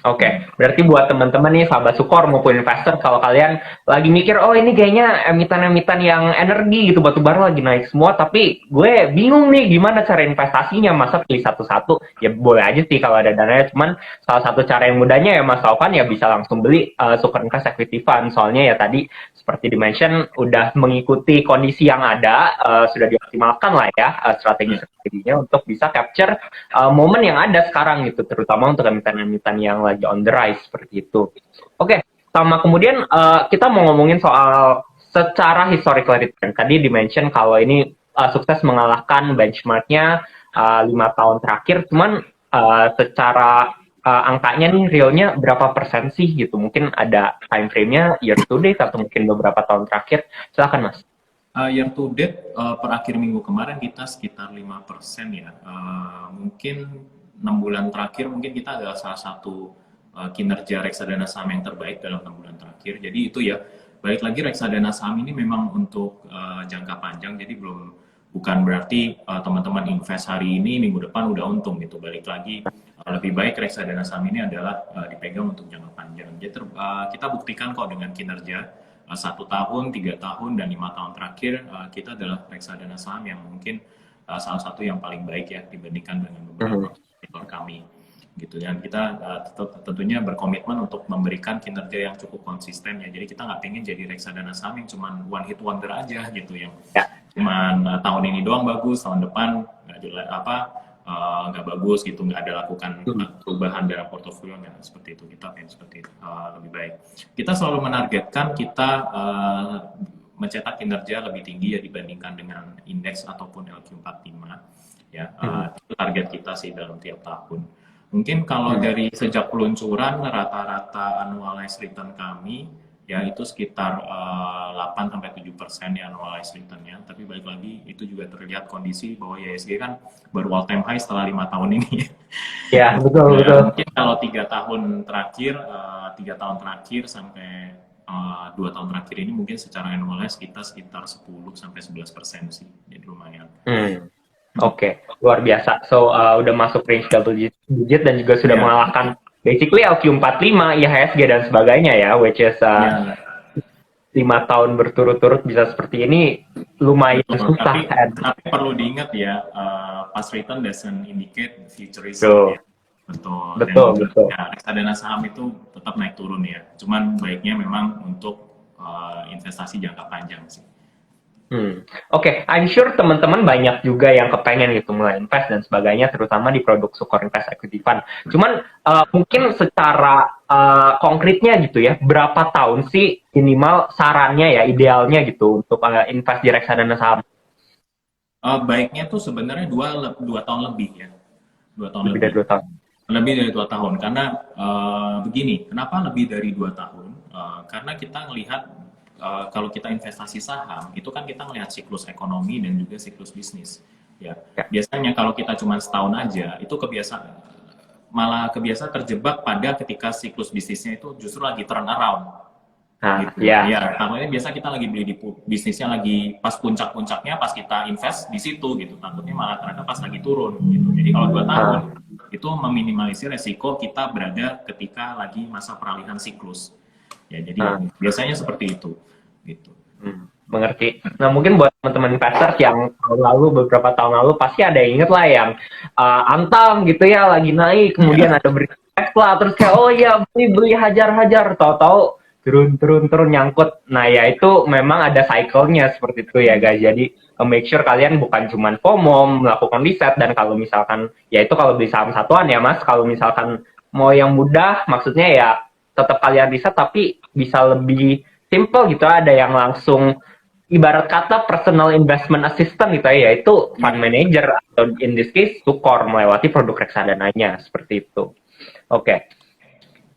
Oke. Berarti buat teman-teman nih, sahabat Sukor maupun investor, kalau kalian lagi mikir, oh ini kayaknya emiten-emiten yang energi gitu, batu bara lagi naik semua, tapi gue bingung nih gimana cara investasinya, masa pilih satu-satu? Ya boleh aja sih kalau ada dananya, cuman salah satu cara yang mudahnya ya Mas Taufan ya bisa langsung beli Sukor Invest Equity Fund, soalnya ya tadi seperti dimention udah mengikuti kondisi yang ada, sudah dioptimalkan lah ya strategi-strateginya untuk bisa capture momen yang ada sekarang gitu, terutama untuk emiten-emiten yang lagi on the rise seperti itu. Oke, sama kemudian kita mau ngomongin soal secara historical return. Tadi dimention kalau ini sukses mengalahkan benchmarknya 5 tahun terakhir, cuman secara angkanya nih realnya berapa persen sih gitu? Mungkin ada time frame-nya year to date atau mungkin beberapa tahun terakhir. Silakan Mas. Year to date per akhir minggu kemarin kita sekitar 5% ya. Mungkin 6 bulan terakhir mungkin kita adalah salah satu kinerja reksadana saham yang terbaik dalam 6 bulan terakhir. Jadi itu ya, balik lagi reksadana saham ini memang untuk jangka panjang, jadi bukan berarti teman-teman invest hari ini, minggu depan udah untung gitu. Balik lagi, lebih baik reksadana saham ini adalah dipegang untuk jangka panjang. Jadi kita buktikan kok dengan kinerja 1 tahun, 3 tahun, dan 5 tahun terakhir kita adalah reksadana saham yang mungkin salah satu yang paling baik ya dibandingkan dengan beberapa sektor kami gitu. Dan kita tentunya berkomitmen untuk memberikan kinerja yang cukup konsisten ya. Jadi kita nggak pengen jadi reksadana saham yang cuman one hit wonder aja gitu, yang cuman tahun ini doang bagus, tahun depan nggak bagus gitu, nggak ada lakukan perubahan dalam portofolio, nggak seperti itu. Kita pengen seperti itu, lebih baik. Kita selalu menargetkan kita mencetak kinerja lebih tinggi ya dibandingkan dengan indeks ataupun LQ45 ya. Itu target kita sih dalam tiap tahun. Mungkin kalau dari sejak peluncuran rata-rata annualized return kami ya itu sekitar 8-7% ya annualized return-nya. Tapi balik lagi itu juga terlihat kondisi bahwa IHSG kan baru all time high setelah 5 tahun ini. Ya, betul. Mungkin kalau 3 tahun terakhir sampai 2 tahun terakhir ini mungkin secara annualized kita sekitar 10-11% sih. Jadi lumayan. Oke, luar biasa. So, udah masuk range double digit dan juga sudah mengalahkan basically LQ45, IHSG dan sebagainya ya, which is 5 tahun berturut-turut bisa seperti ini lumayan susah. Tapi perlu diingat ya, past return doesn't indicate future risk. Betul. Ya, reksadana saham itu tetap naik turun ya. Cuman baiknya memang untuk investasi jangka panjang sih. Oke, I'm sure teman-teman banyak juga yang kepengen gitu mulai invest dan sebagainya, terutama di produk Sukor Invest Equity Fund. Cuman mungkin secara konkretnya gitu ya, berapa tahun sih minimal sarannya ya, idealnya gitu untuk invest di reksadana saham? Baiknya tuh sebenarnya 2 tahun lebih ya. 2 tahun lebih. Dari 2 tahun. Lebih dari 2 tahun, karena begini, kenapa lebih dari 2 tahun? Karena kita ngelihat kalau kita investasi saham, itu kan kita ngelihat siklus ekonomi dan juga siklus bisnis. Ya. Biasanya kalau kita cuma setahun aja, itu malah kebiasa terjebak pada ketika siklus bisnisnya itu justru lagi turn around. Gitu. Ya, namanya biasa kita lagi beli di bisnisnya lagi pas puncak-puncaknya, pas kita invest di situ gitu. Takutnya malah ternyata pas lagi turun gitu. Jadi kalau 2 tahun itu meminimalisir resiko kita berada ketika lagi masa peralihan siklus. Ya, jadi biasanya seperti itu, gitu. Mengerti. Nah, mungkin buat teman-teman investor yang beberapa tahun lalu pasti ada yang inget lah yang Antam gitu ya lagi naik, kemudian ada berita Tesla, terus kayak oh ya beli hajar-hajar, tahu-tahu turun nyangkut. Nah, ya itu memang ada cycle-nya seperti itu ya guys. Jadi make sure kalian bukan cuman FOMO, melakukan riset, dan kalau misalkan ya itu kalau beli saham satuan ya Mas, kalau misalkan mau yang mudah maksudnya ya tetap kalian riset tapi bisa lebih simple gitu. Ada yang langsung ibarat kata personal investment assistant gitu ya, yaitu fund manager atau in this case Sukor melewati produk reksadananya seperti itu. Oke.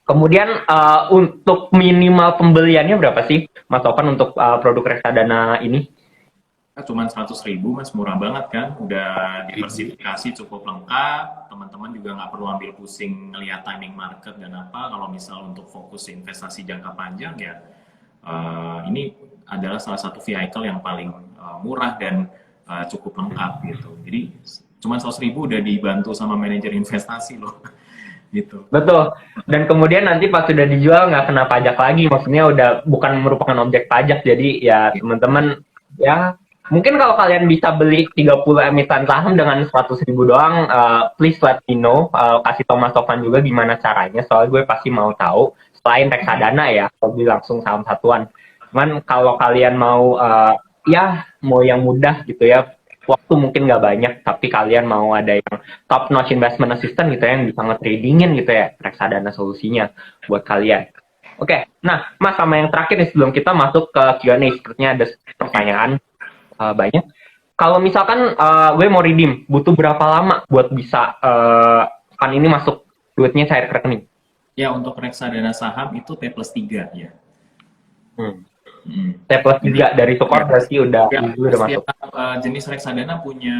Kemudian untuk minimal pembeliannya berapa sih Mas Taufan untuk produk reksadana ini? Cuman 100.000 Mas, murah banget kan, udah diversifikasi cukup lengkap, teman-teman juga nggak perlu ambil pusing ngelihat timing market dan apa. Kalau misal untuk fokus investasi jangka panjang ya ini adalah salah satu vehicle yang paling murah dan cukup lengkap gitu. Jadi cuman 100.000 udah dibantu sama manajer investasi loh. gitu. Betul. Dan kemudian nanti pas sudah dijual nggak kena pajak lagi. Maksudnya udah bukan merupakan objek pajak. Jadi ya teman-teman ya mungkin kalau kalian bisa beli 30 emiten saham dengan 100.000 doang, please let me know. Kasih tau Mas Tovan juga gimana caranya. Soalnya gue pasti mau tahu. Selain reksadana ya, kalau beli langsung saham satuan. Cuman kalau kalian mau ya mau yang mudah gitu ya, waktu mungkin nggak banyak, tapi kalian mau ada yang top notch investment assistant gitu ya, yang bisa nge-tradingin gitu ya, reksadana solusinya buat kalian. Oke, nah Mas sama yang terakhir nih sebelum kita masuk ke Q&A, sepertinya ada pertanyaan banyak. Kalau misalkan gue mau redeem, butuh berapa lama buat bisa fund ini masuk duitnya cair ke rekening? Ya, untuk reksadana saham itu T+3 ya. T plus 3 dari Sukor Ya, berarti ya, udah masuk. setiap jenis reksadana punya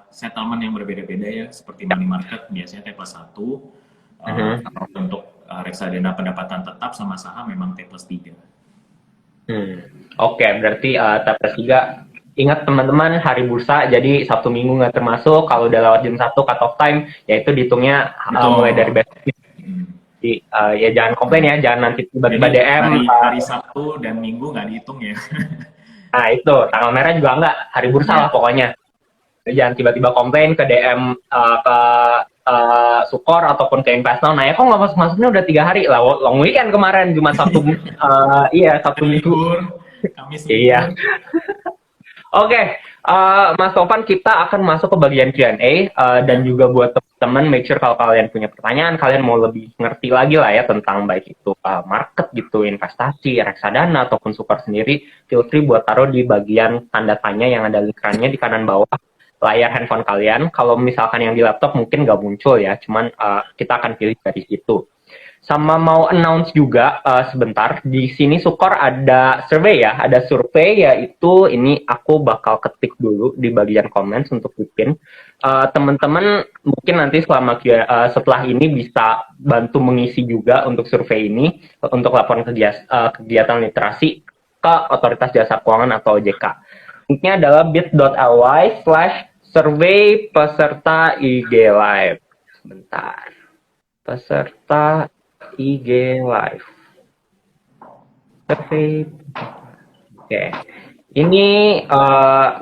settlement yang berbeda-beda ya, seperti money market biasanya T+1. Kalau untuk reksadana pendapatan tetap sama saham memang T+3. Oke, berarti T plus 3. Ingat teman-teman, hari bursa, jadi Sabtu Minggu nggak termasuk. Kalau udah lewat jam 1 cut off time, ya itu dihitungnya mulai dari Betul. besok. Jadi ya jangan komplain ya, jangan nanti tiba-tiba Jadi DM. hari Sabtu dan Minggu nggak dihitung ya. Nah itu, tanggal merah juga nggak, hari bursa Ya, lah pokoknya. Jadi jangan tiba-tiba komplain ke DM ke Sukor ataupun ke Investor. Nah ya kok nggak masuk-masuknya udah 3 hari lah, long weekend kemarin, Jumat Sabtu, iya Sabtu hari Minggu. libur, Kamis Iya. libur. Oke, Mas Tovan, kita akan masuk ke bagian Q&A dan Ya. juga buat teman-teman, make sure kalau kalian punya pertanyaan, kalian mau lebih ngerti lagi lah ya tentang baik itu market gitu, investasi, reksadana ataupun Sukor sendiri, feel free buat taruh di bagian tanda tanya yang ada lingkarannya di kanan bawah layar handphone kalian. Kalau misalkan yang di laptop mungkin nggak muncul ya, cuman kita akan pilih dari situ. Sama mau announce juga sebentar, di sini Sukor ada survei ya, ada survei yaitu ini aku bakal ketik dulu di bagian comments untuk dipin. Teman-teman mungkin nanti setelah ini bisa bantu mengisi juga untuk survei ini untuk laporan kegiatan literasi ke Otoritas Jasa Keuangan atau OJK. Linknya adalah bit.ly/survey peserta IG Live. Sebentar. Peserta IG Live. Survey. Oke. Ini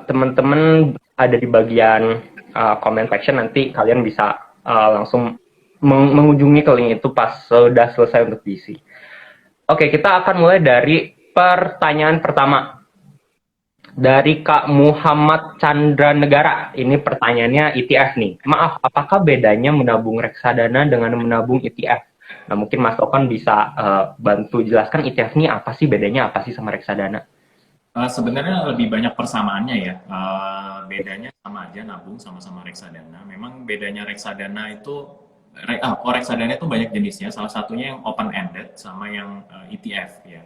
teman-teman ada di bagian comment section, nanti kalian bisa langsung mengunjungi ke link itu pas sudah selesai untuk diisi. Oke, kita akan mulai dari pertanyaan pertama. Dari Kak Muhammad Chandra Negara. Ini pertanyaannya ETF nih. Maaf, apakah bedanya menabung reksadana dengan menabung ETF? Nah, mungkin Mas Tokan bisa bantu jelaskan ETF ini apa sih, bedanya apa sih sama reksadana? Sebenarnya lebih banyak persamaannya ya. Bedanya sama aja nabung sama-sama reksadana. Memang bedanya reksadana itu reksadana itu banyak jenisnya. Salah satunya yang open ended sama yang ETF ya.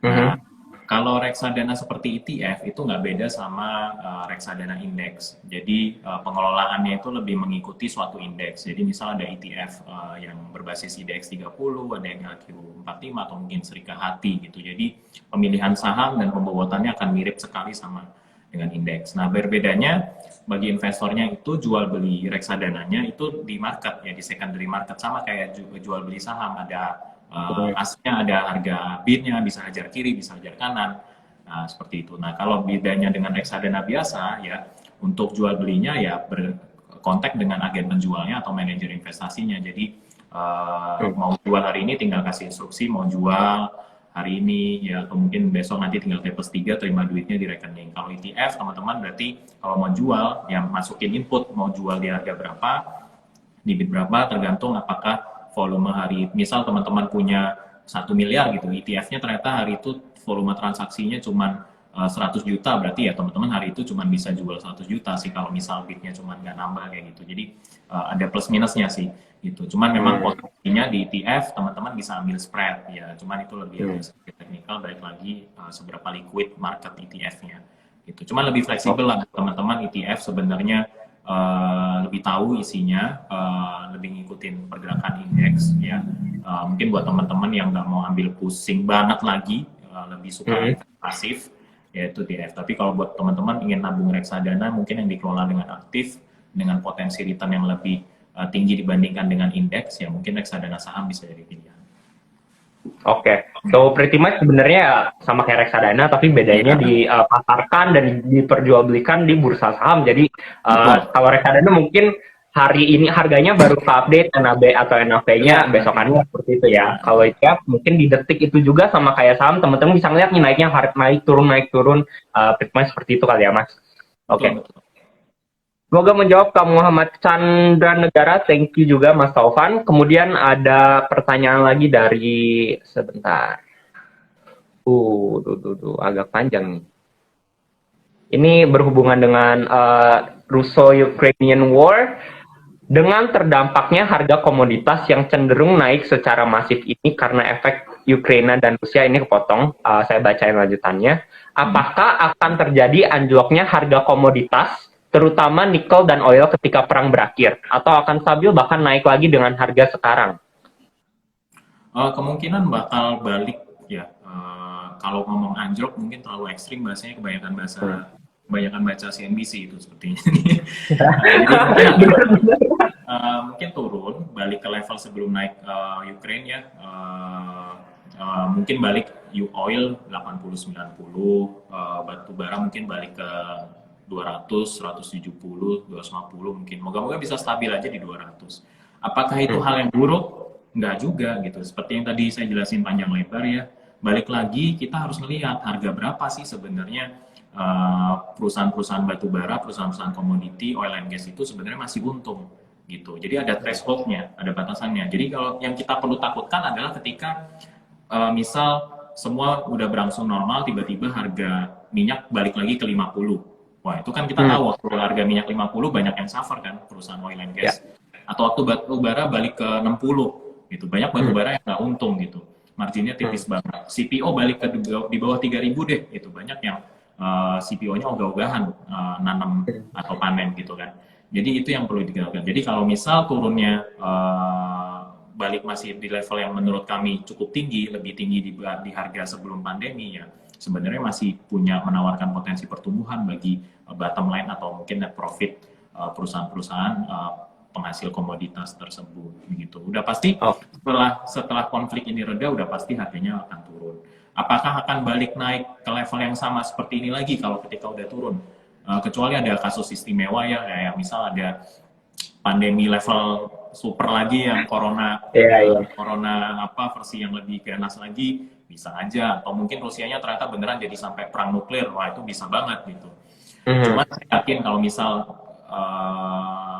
Nah, kalau reksadana seperti ETF itu nggak beda sama reksadana indeks. Jadi pengelolaannya itu lebih mengikuti suatu indeks. Jadi misal ada ETF yang berbasis IDX 30, ada yang HQ45 atau mungkin Serika Hati gitu. Jadi pemilihan saham dan pembobotannya akan mirip sekali sama dengan indeks. Nah, berbedanya bagi investornya itu jual beli reksadananya itu di market ya, di secondary market, sama kayak jual beli saham. Ada aslinya, ada harga bidnya, bisa hajar kiri, bisa hajar kanan. Nah, seperti itu. Nah, kalau bedanya dengan reksadana biasa ya, untuk jual belinya ya berkontak dengan agen penjualnya atau manajer investasinya. Jadi mau jual hari ini tinggal kasih instruksi mau jual hari ini ya, atau mungkin besok nanti tinggal T+3 terima duitnya di rekening. Kalau ETF teman-teman berarti kalau mau jual ya masukin input mau jual di harga berapa, di bid berapa, tergantung apakah volume hari, misal teman-teman punya 1 miliar gitu, ETF-nya ternyata hari itu volume transaksinya cuma 100 juta, berarti ya teman-teman hari itu cuma bisa jual 100 juta sih kalau misal bidnya cuma nggak nambah kayak gitu. Jadi ada plus minusnya sih gitu. Cuman memang posisinya di ETF teman-teman bisa ambil spread ya, cuman itu lebih teknikal, balik lagi seberapa liquid market ETF-nya gitu. Cuman lebih fleksibel lah teman-teman, ETF sebenarnya lebih tahu isinya, lebih ngikutin pergerakan indeks ya. Mungkin buat teman-teman yang nggak mau ambil pusing banget lagi, lebih suka pasif, yaitu ETF. Tapi kalau buat teman-teman ingin nabung reksadana, mungkin yang dikelola dengan aktif, dengan potensi return yang lebih tinggi dibandingkan dengan indeks, ya mungkin reksadana saham bisa jadi pilihan. Oke, so pretty much sebenarnya sama kayak reksadana, tapi bedanya Iya, dipasarkan dan diperjualbelikan di bursa saham. Jadi betul. kalau reksadana mungkin hari ini harganya baru update NAB atau NAV-nya Ya, besokannya seperti itu ya. ya, Kalau ETF mungkin di detik itu juga sama kayak saham, teman-teman bisa ngeliat nih naiknya naik turun, pretty much seperti itu kali ya Mas. betul, Oke. betul. Semoga menjawab Kak Muhammad Chandra Negara. Thank you juga Mas Taufan. Kemudian ada pertanyaan lagi dari sebentar. Agak panjang nih. Ini berhubungan dengan Russo-Ukrainian War. Dengan terdampaknya harga komoditas yang cenderung naik secara masif ini karena efek Ukraina dan Rusia ini kepotong, saya bacain lanjutannya. Apakah akan terjadi anjloknya harga komoditas, terutama nikel dan oil ketika perang berakhir, atau akan stabil bahkan naik lagi dengan harga sekarang? Kemungkinan bakal balik ya. Kalau ngomong anjlok mungkin terlalu ekstrim bahasanya, kebanyakan baca CNBC itu sepertinya. Jadi mungkin turun, balik ke level sebelum naik Ukraine ya. Mungkin balik oil 80-90, batu bara mungkin balik ke 200, 170, 250 mungkin. Moga-moga bisa stabil aja di 200. Apakah itu hal yang buruk? Enggak juga gitu. Seperti yang tadi saya jelasin panjang lebar ya. Balik lagi kita harus melihat harga berapa sih sebenarnya perusahaan-perusahaan batu bara, perusahaan-perusahaan komoditi, oil and gas itu sebenarnya masih untung gitu. Jadi ada thresholdnya, ada batasannya. Jadi kalau yang kita perlu takutkan adalah ketika misal semua udah berangsur normal, tiba-tiba harga minyak balik lagi ke 50. Wah, itu kan kita tahu waktu harga minyak 50 banyak yang suffer kan perusahaan oil and gas. Atau waktu batu bara balik ke 60 gitu. Banyak batu bara yang nggak untung gitu. Marginnya tipis banget. CPO balik ke di bawah 3.000 deh gitu. Banyak yang CPO-nya ogah-ogahan nanam atau panen gitu kan. Jadi itu yang perlu digagalkan. Jadi kalau misal turunnya balik masih di level yang menurut kami cukup tinggi, lebih tinggi di harga sebelum pandemi ya, sebenarnya masih punya menawarkan potensi pertumbuhan bagi bottom line atau mungkin net profit perusahaan-perusahaan penghasil komoditas tersebut begitu. Udah pasti setelah konflik ini reda udah pasti harganya akan turun. Apakah akan balik naik ke level yang sama seperti ini lagi kalau ketika udah turun? Kecuali ada kasus istimewa ya, kayak misal ada pandemi level super lagi yang corona versi yang lebih ganas lagi, bisa aja. Atau mungkin Rusianya ternyata beneran jadi sampai perang nuklir, wah itu bisa banget gitu. Cuma saya yakin kalau misal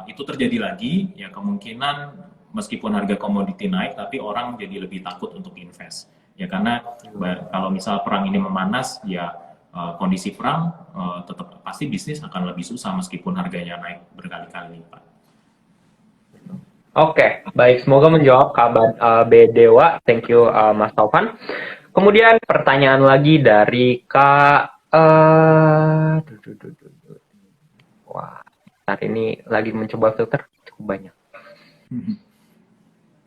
itu terjadi lagi, ya kemungkinan meskipun harga komoditi naik, tapi orang jadi lebih takut untuk invest. Ya karena kalau misal perang ini memanas, ya kondisi perang tetap pasti bisnis akan lebih susah meskipun harganya naik berkali-kali lipat. Oke, baik. Semoga menjawab kabar B Dewa. Thank you, Mas Taufan. Kemudian pertanyaan lagi dari Kak. Wah, saat ini lagi mencoba filter cukup banyak.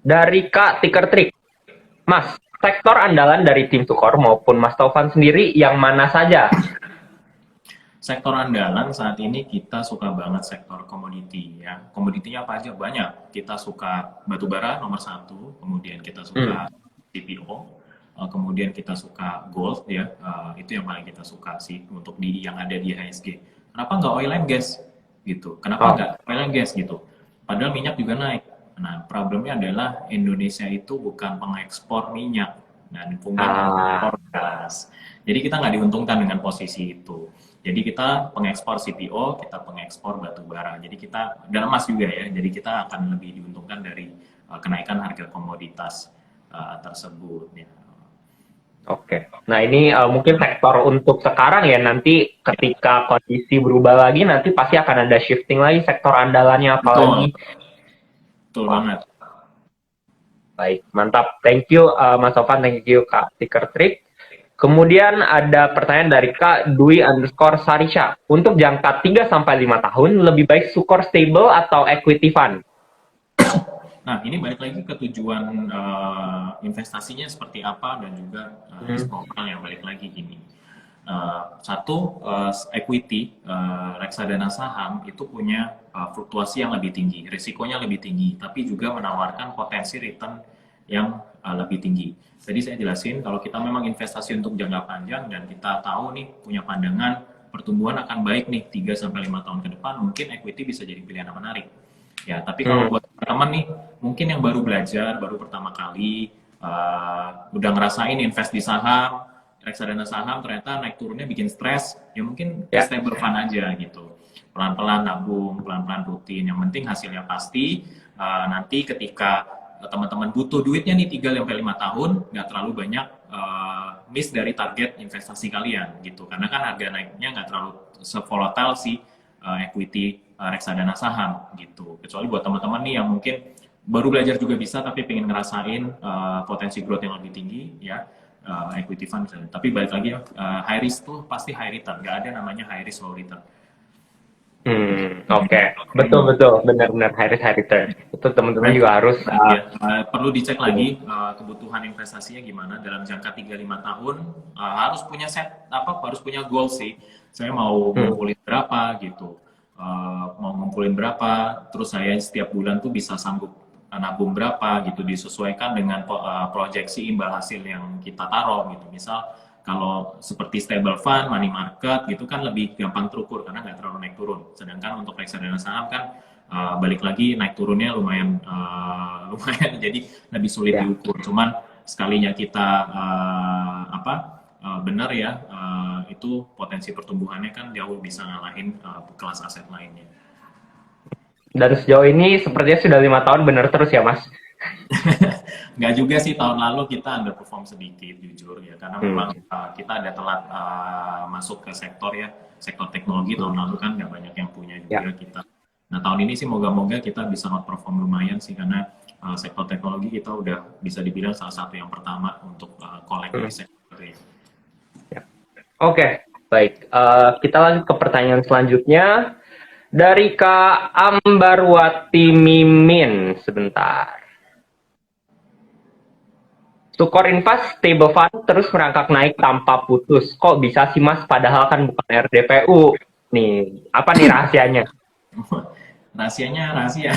Dari Kak Ticker Trick, Mas, sektor andalan dari tim Tukor maupun Mas Taufan sendiri yang mana saja? Sektor andalan saat ini kita suka banget sektor komoditi ya. Komoditinya apa aja? Banyak. Kita suka batu bara nomor 1, kemudian kita suka CPO, kemudian kita suka gold ya. Itu yang paling kita suka sih untuk yang ada di IHSG. Kenapa nggak oil and gas gitu? Kenapa nggak oil and gas gitu? Padahal minyak juga naik. Nah, problemnya adalah Indonesia itu bukan pengekspor minyak dan bukan pengekspor gas. Jadi kita nggak diuntungkan dengan posisi itu. Jadi kita pengekspor CPO, kita pengekspor batu bara. Jadi kita, dan emas juga ya, jadi kita akan lebih diuntungkan dari kenaikan harga komoditas tersebut. Ya. Oke, nah ini mungkin sektor untuk sekarang ya, nanti ketika kondisi berubah lagi, nanti pasti akan ada shifting lagi sektor andalannya apalagi. Betul banget. Baik, mantap. Thank you Mas Sofan, thank you Kak Ticker Trick. Kemudian ada pertanyaan dari Kak Dwi_Sarisha. Untuk jangka 3-5 tahun, lebih baik Sukor stable atau equity fund? Nah, ini balik lagi ke tujuan investasinya seperti apa dan juga risk profile yang balik lagi gini. Satu, equity, reksadana saham itu punya fluktuasi yang lebih tinggi, risikonya lebih tinggi, tapi juga menawarkan potensi return yang lebih tinggi. Jadi saya jelasin, kalau kita memang investasi untuk jangka panjang dan kita tahu nih punya pandangan pertumbuhan akan baik nih 3-5 tahun ke depan, mungkin equity bisa jadi pilihan yang menarik. Ya, tapi kalau buat teman-teman nih, mungkin yang baru belajar, baru pertama kali, udah ngerasain invest di saham, reksadana saham ternyata naik turunnya bikin stres, ya mungkin stable fund aja gitu. Pelan-pelan nabung, pelan-pelan rutin. Yang penting hasilnya pasti. Nanti ketika teman-teman butuh duitnya nih 3-5 tahun, nggak terlalu banyak miss dari target investasi kalian gitu. Karena kan harga naiknya nggak terlalu sevolatile si equity reksadana saham gitu. Kecuali buat teman-teman nih yang mungkin baru belajar juga bisa tapi pengen ngerasain potensi growth yang lebih tinggi ya. Equity fund misalnya. Tapi balik lagi high risk tuh pasti high return, nggak ada namanya high risk low return. Oke. Betul, benar-benar high risk high return. Itu teman-teman juga harus perlu dicek lagi kebutuhan investasinya gimana dalam jangka 3-5 tahun. Harus punya harus punya goal sih. Saya mau ngumpulin berapa gitu. Mau ngumpulin berapa, terus saya setiap bulan tuh bisa sanggup nabung berapa gitu, disesuaikan dengan proyeksi imbal hasil yang kita taruh gitu. Misal kalau seperti stable fund, money market gitu kan lebih gampang terukur karena nggak terlalu naik turun. Sedangkan untuk reksadana saham kan balik lagi naik turunnya lumayan jadi lebih sulit diukur. Cuman sekalinya kita benar ya itu potensi pertumbuhannya kan jauh bisa ngalahin kelas aset lainnya. Dan sejauh ini sepertinya sudah 5 tahun benar terus ya Mas? Nggak juga sih, tahun lalu kita underperform sedikit jujur ya, karena memang kita ada telat masuk ke sektor teknologi. Tahun lalu kan nggak banyak yang punya juga kita. Nah tahun ini sih moga-moga kita bisa outperform lumayan sih, karena sektor teknologi kita udah bisa dibilang salah satu yang pertama untuk collect di sektor ini. Oke, baik. Kita lanjut ke pertanyaan selanjutnya. Dari Kak Ambarwati Mimin, sebentar. Sukor Invest stable fund terus merangkak naik tanpa putus. Kok bisa sih Mas? Padahal kan bukan RDPU. Nih, apa nih rahasianya? Rahasianya rahasia,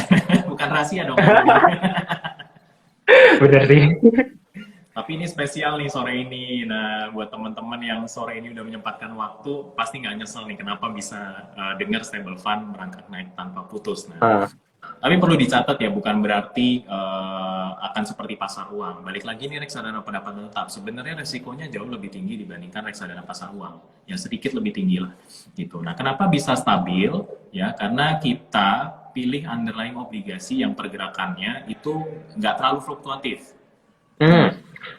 bukan rahasia dong. Bener sih. Tapi ini spesial nih sore ini. Nah, buat teman-teman yang sore ini udah menyempatkan waktu, pasti nggak nyesel nih kenapa bisa dengar stable fund merangkak naik tanpa putus. Nah, tapi perlu dicatat ya, bukan berarti akan seperti pasar uang. Balik lagi nih reksadana pendapatan tetap. Sebenarnya resikonya jauh lebih tinggi dibandingkan reksadana pasar uang, yang sedikit lebih tinggi lah. Gitu. Nah, kenapa bisa stabil? Ya, karena kita pilih underlying obligasi yang pergerakannya itu nggak terlalu fluktuatif.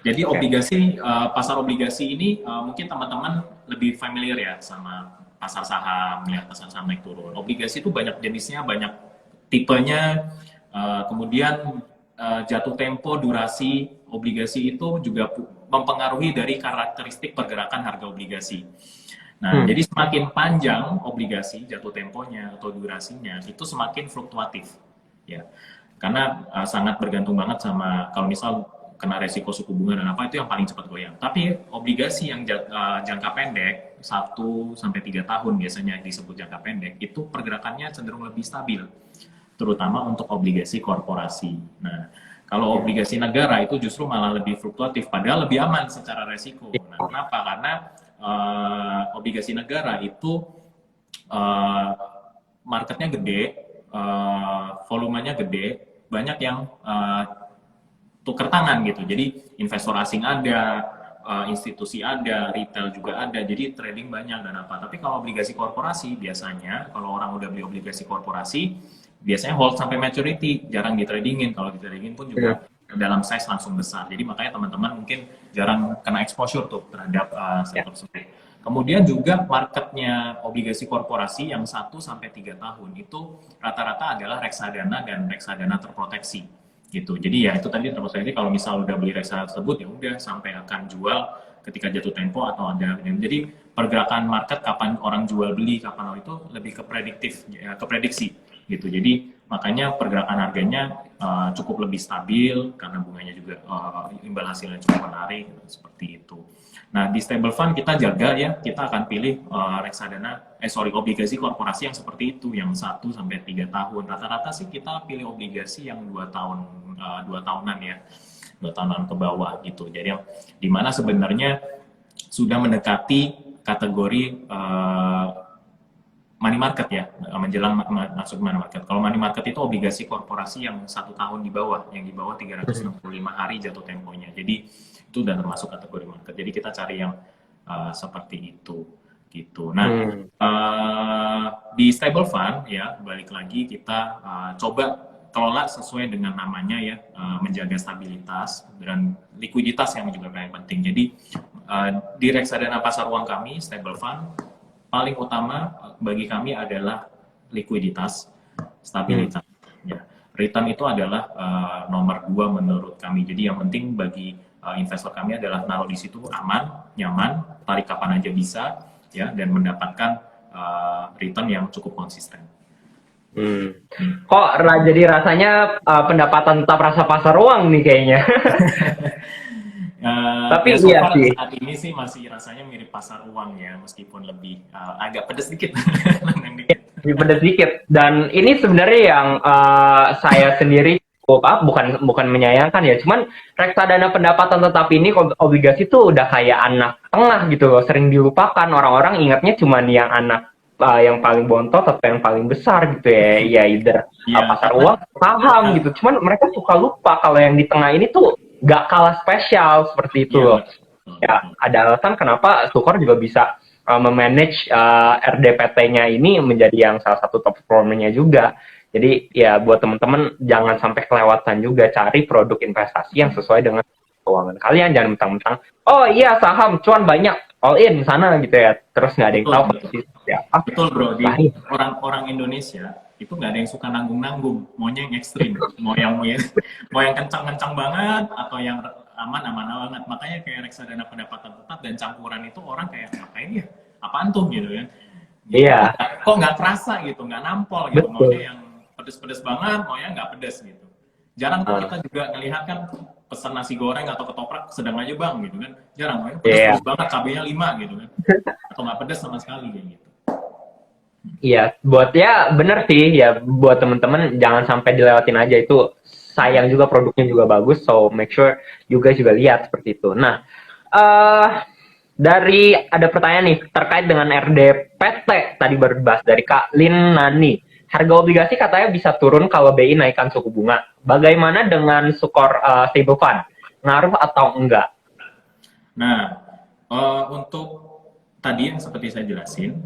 Jadi obligasi, pasar obligasi ini mungkin teman-teman lebih familiar ya sama pasar saham, lihat pasar saham naik turun. Obligasi itu banyak jenisnya, banyak tipenya, kemudian jatuh tempo, durasi obligasi itu juga mempengaruhi dari karakteristik pergerakan harga obligasi. Nah, jadi semakin panjang obligasi jatuh temponya atau durasinya itu semakin fluktuatif, ya. Karena sangat bergantung banget sama kalau misal kena resiko suku bunga dan apa itu yang paling cepat goyang. Tapi obligasi yang jangka pendek 1-3 tahun biasanya disebut jangka pendek itu pergerakannya cenderung lebih stabil, terutama untuk obligasi korporasi. Nah, kalau obligasi negara itu justru malah lebih fluktuatif, padahal lebih aman secara resiko. Nah, kenapa? Karena obligasi negara itu marketnya gede, volumenya gede, banyak yang tuker tangan gitu. Jadi investor asing ada, institusi ada, retail juga ada, jadi trading banyak dan apa. Tapi kalau obligasi korporasi biasanya, kalau orang udah beli obligasi korporasi, biasanya hold sampai maturity, jarang ditradingin. Kalau ditradingin pun juga dalam size langsung besar. Jadi makanya teman-teman mungkin jarang kena exposure tuh terhadap sektor tersebut. Kemudian juga marketnya obligasi korporasi yang 1-3 tahun itu rata-rata adalah reksadana dan reksadana terproteksi. Gitu. Jadi ya itu tadi terproteksi. Kalau misal udah beli reksadana tersebut ya udah sampai akan jual ketika jatuh tempo atau ada. Jadi pergerakan market kapan orang jual beli kapan itu lebih ke prediksi gitu. Jadi makanya pergerakan harganya cukup lebih stabil karena bunganya juga imbal hasilnya cukup menarik seperti itu. Nah, di stable fund kita jaga ya, kita akan pilih obligasi korporasi yang seperti itu, yang 1 sampai 3 tahun. Rata-rata sih kita pilih obligasi yang 2 tahun, 2 tahunan ya, 2 tahunan ke bawah gitu. Jadi yang dimana sebenarnya sudah mendekati kategori money market ya, menjelang masuk money market. Kalau money market itu obligasi korporasi yang 1 tahun di bawah, yang di bawah 365 hari jatuh temponya. Jadi itu udah termasuk kategori market. Jadi kita cari yang seperti itu, gitu. Nah, di stable fund ya, balik lagi kita coba kelola sesuai dengan namanya ya, menjaga stabilitas dan likuiditas yang juga paling penting. Jadi di reksadana pasar uang kami, stable fund, paling utama bagi kami adalah likuiditas, stabilitas. Ya. Return itu adalah nomor 2 menurut kami. Jadi yang penting bagi investor kami adalah naruh di situ aman, nyaman, tarik kapan aja bisa, ya, dan mendapatkan return yang cukup konsisten. Kok jadi rasanya pendapatan tetap rasa pasar uang nih kayaknya. Tapi ya, iya sih. saat ini sih masih rasanya mirip pasar uang ya, meskipun lebih agak pedes dikit. Beda sedikit. Dan ini sebenarnya yang saya sendiri bukan menyayangkan ya, cuman reksadana pendapatan tetap ini obligasi tuh udah kayak anak tengah gitu loh, sering dilupakan. Orang-orang ingatnya cuman yang anak yang paling bontot atau yang paling besar gitu ya either pasar uang, saham gitu. Cuman mereka suka lupa kalau yang di tengah ini tuh gak kalah spesial seperti itu loh. Ya, ada alasan kenapa Sukor juga bisa memanage RDPT-nya ini menjadi yang salah satu top performer-nya juga. Jadi ya buat teman-teman jangan sampai kelewatan juga, cari produk investasi yang sesuai dengan keuangan kalian. Jangan mentang-mentang, oh iya saham cuan banyak, all in sana gitu ya. Terus nggak ada yang tahu ya. Betul bro, di orang Indonesia itu nggak ada yang suka nanggung-nanggung, maunya yang ekstrim, mau yang kencang-kencang banget atau yang aman-aman banget. Makanya kayak reksadana pendapatan tetap dan campuran itu orang kayak ngapain ya, apaan tuh gitu kan. Iya. Kok nggak kerasa gitu, nggak nampol gitu. Maunya yang pedes-pedes banget, maunya nggak pedes gitu. Jarang tuh kita juga ngelihat kan pesan nasi goreng atau ketoprak sedang aja bang gitu kan. Jarang, pedes banget, cabenya 5 gitu kan. Atau nggak pedes sama sekali kayak gitu. Iya, bener sih ya, buat temen-temen jangan sampai dilewatin aja, itu sayang juga, produknya juga bagus, so make sure you guys juga lihat seperti itu. Nah, ada pertanyaan nih terkait dengan RDPT tadi baru dibahas dari Kak Lin Nani. Harga obligasi katanya bisa turun kalau BI naikkan suku bunga. Bagaimana dengan Sukor stable fund? Ngaruh atau enggak? Nah, untuk tadi yang seperti saya jelasin,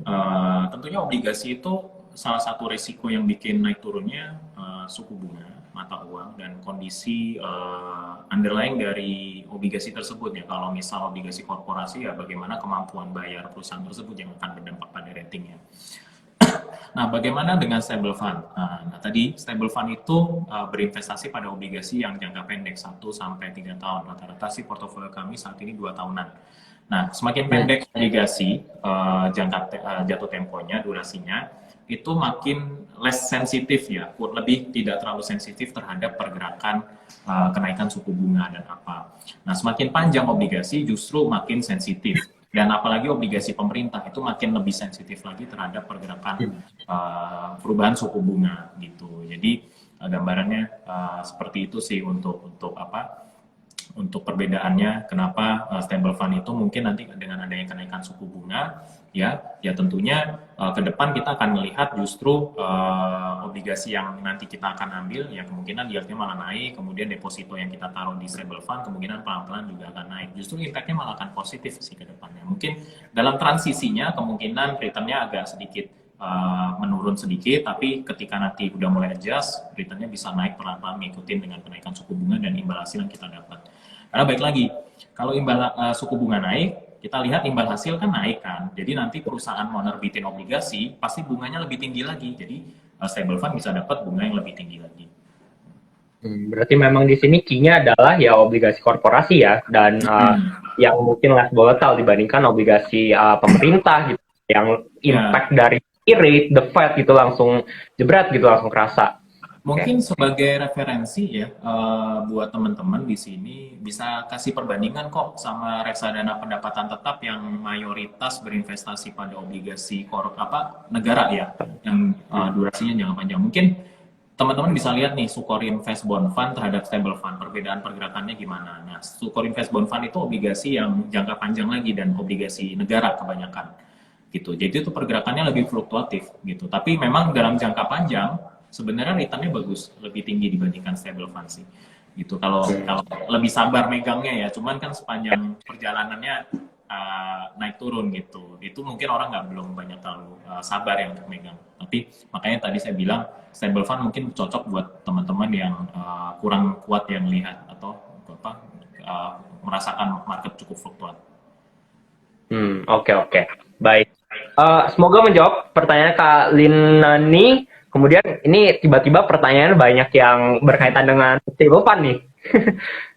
tentunya obligasi itu salah satu resiko yang bikin naik turunnya suku bunga mata uang dan kondisi underlying dari obligasi tersebut ya. Kalau misal obligasi korporasi ya bagaimana kemampuan bayar perusahaan tersebut yang akan berdampak pada ratingnya. Nah, bagaimana dengan stable fund? Nah, tadi stable fund itu berinvestasi pada obligasi yang jangka pendek 1 sampai 3 tahun. Rata-rata sih portofolio kami saat ini 2 tahunan. Nah, semakin pendek obligasi jatuh temponya, durasinya, itu makin less sensitif ya, lebih tidak terlalu sensitif terhadap pergerakan kenaikan suku bunga dan apa. Nah, semakin panjang obligasi justru makin sensitif. Dan apalagi obligasi pemerintah itu makin lebih sensitif lagi terhadap pergerakan perubahan suku bunga gitu. Jadi gambarannya seperti itu sih untuk perbedaannya kenapa stable fund itu mungkin nanti dengan adanya kenaikan suku bunga ya tentunya ke depan kita akan melihat justru obligasi yang nanti kita akan ambil ya kemungkinan yieldnya malah naik, kemudian deposito yang kita taruh di stable fund kemungkinan pelan-pelan juga akan naik, justru impactnya malah akan positif sih ke depannya. Mungkin dalam transisinya kemungkinan returnnya agak sedikit menurun sedikit, tapi ketika nanti udah mulai adjust, returnnya bisa naik pelan-pelan mengikuti dengan kenaikan suku bunga dan imbal hasil yang kita dapat. Karena baik lagi, kalau suku bunga naik, kita lihat imbal hasil kan naik kan, jadi nanti perusahaan mau nerbitin obligasi, pasti bunganya lebih tinggi lagi, jadi stable fund bisa dapat bunga yang lebih tinggi lagi. Berarti memang di sini key-nya adalah ya obligasi korporasi ya, dan yang mungkin less volatile dibandingkan obligasi pemerintah gitu, yang impact dari rate, the Fed gitu langsung jebret gitu, langsung kerasa. Oke. Mungkin sebagai referensi ya, buat teman-teman di sini bisa kasih perbandingan kok sama reksadana pendapatan tetap yang mayoritas berinvestasi pada obligasi negara ya, yang Hmm. durasinya jangka panjang. Mungkin teman-teman bisa lihat nih Sukor Invest Bond Fund terhadap Stable Fund, perbedaan pergerakannya gimana. Nah, Sukor Invest Bond Fund itu obligasi yang jangka panjang lagi dan obligasi negara kebanyakan gitu. Jadi itu pergerakannya lebih fluktuatif gitu. Tapi memang dalam jangka panjang sebenarnya returnnya bagus, lebih tinggi dibandingkan stable fund sih. Gitu. Kalau Hmm. kalau lebih sabar megangnya ya, cuman kan sepanjang perjalanannya naik turun gitu. Itu mungkin orang nggak belum banyak terlalu sabar ya untuk megang. Tapi makanya tadi saya bilang stable fund mungkin cocok buat teman-teman yang kurang kuat yang lihat atau merasakan market cukup fluktuatif. Oke, oke. Baik. Semoga menjawab pertanyaan Kak Linani. Kemudian ini tiba-tiba pertanyaan banyak yang berkaitan dengan stable fund nih.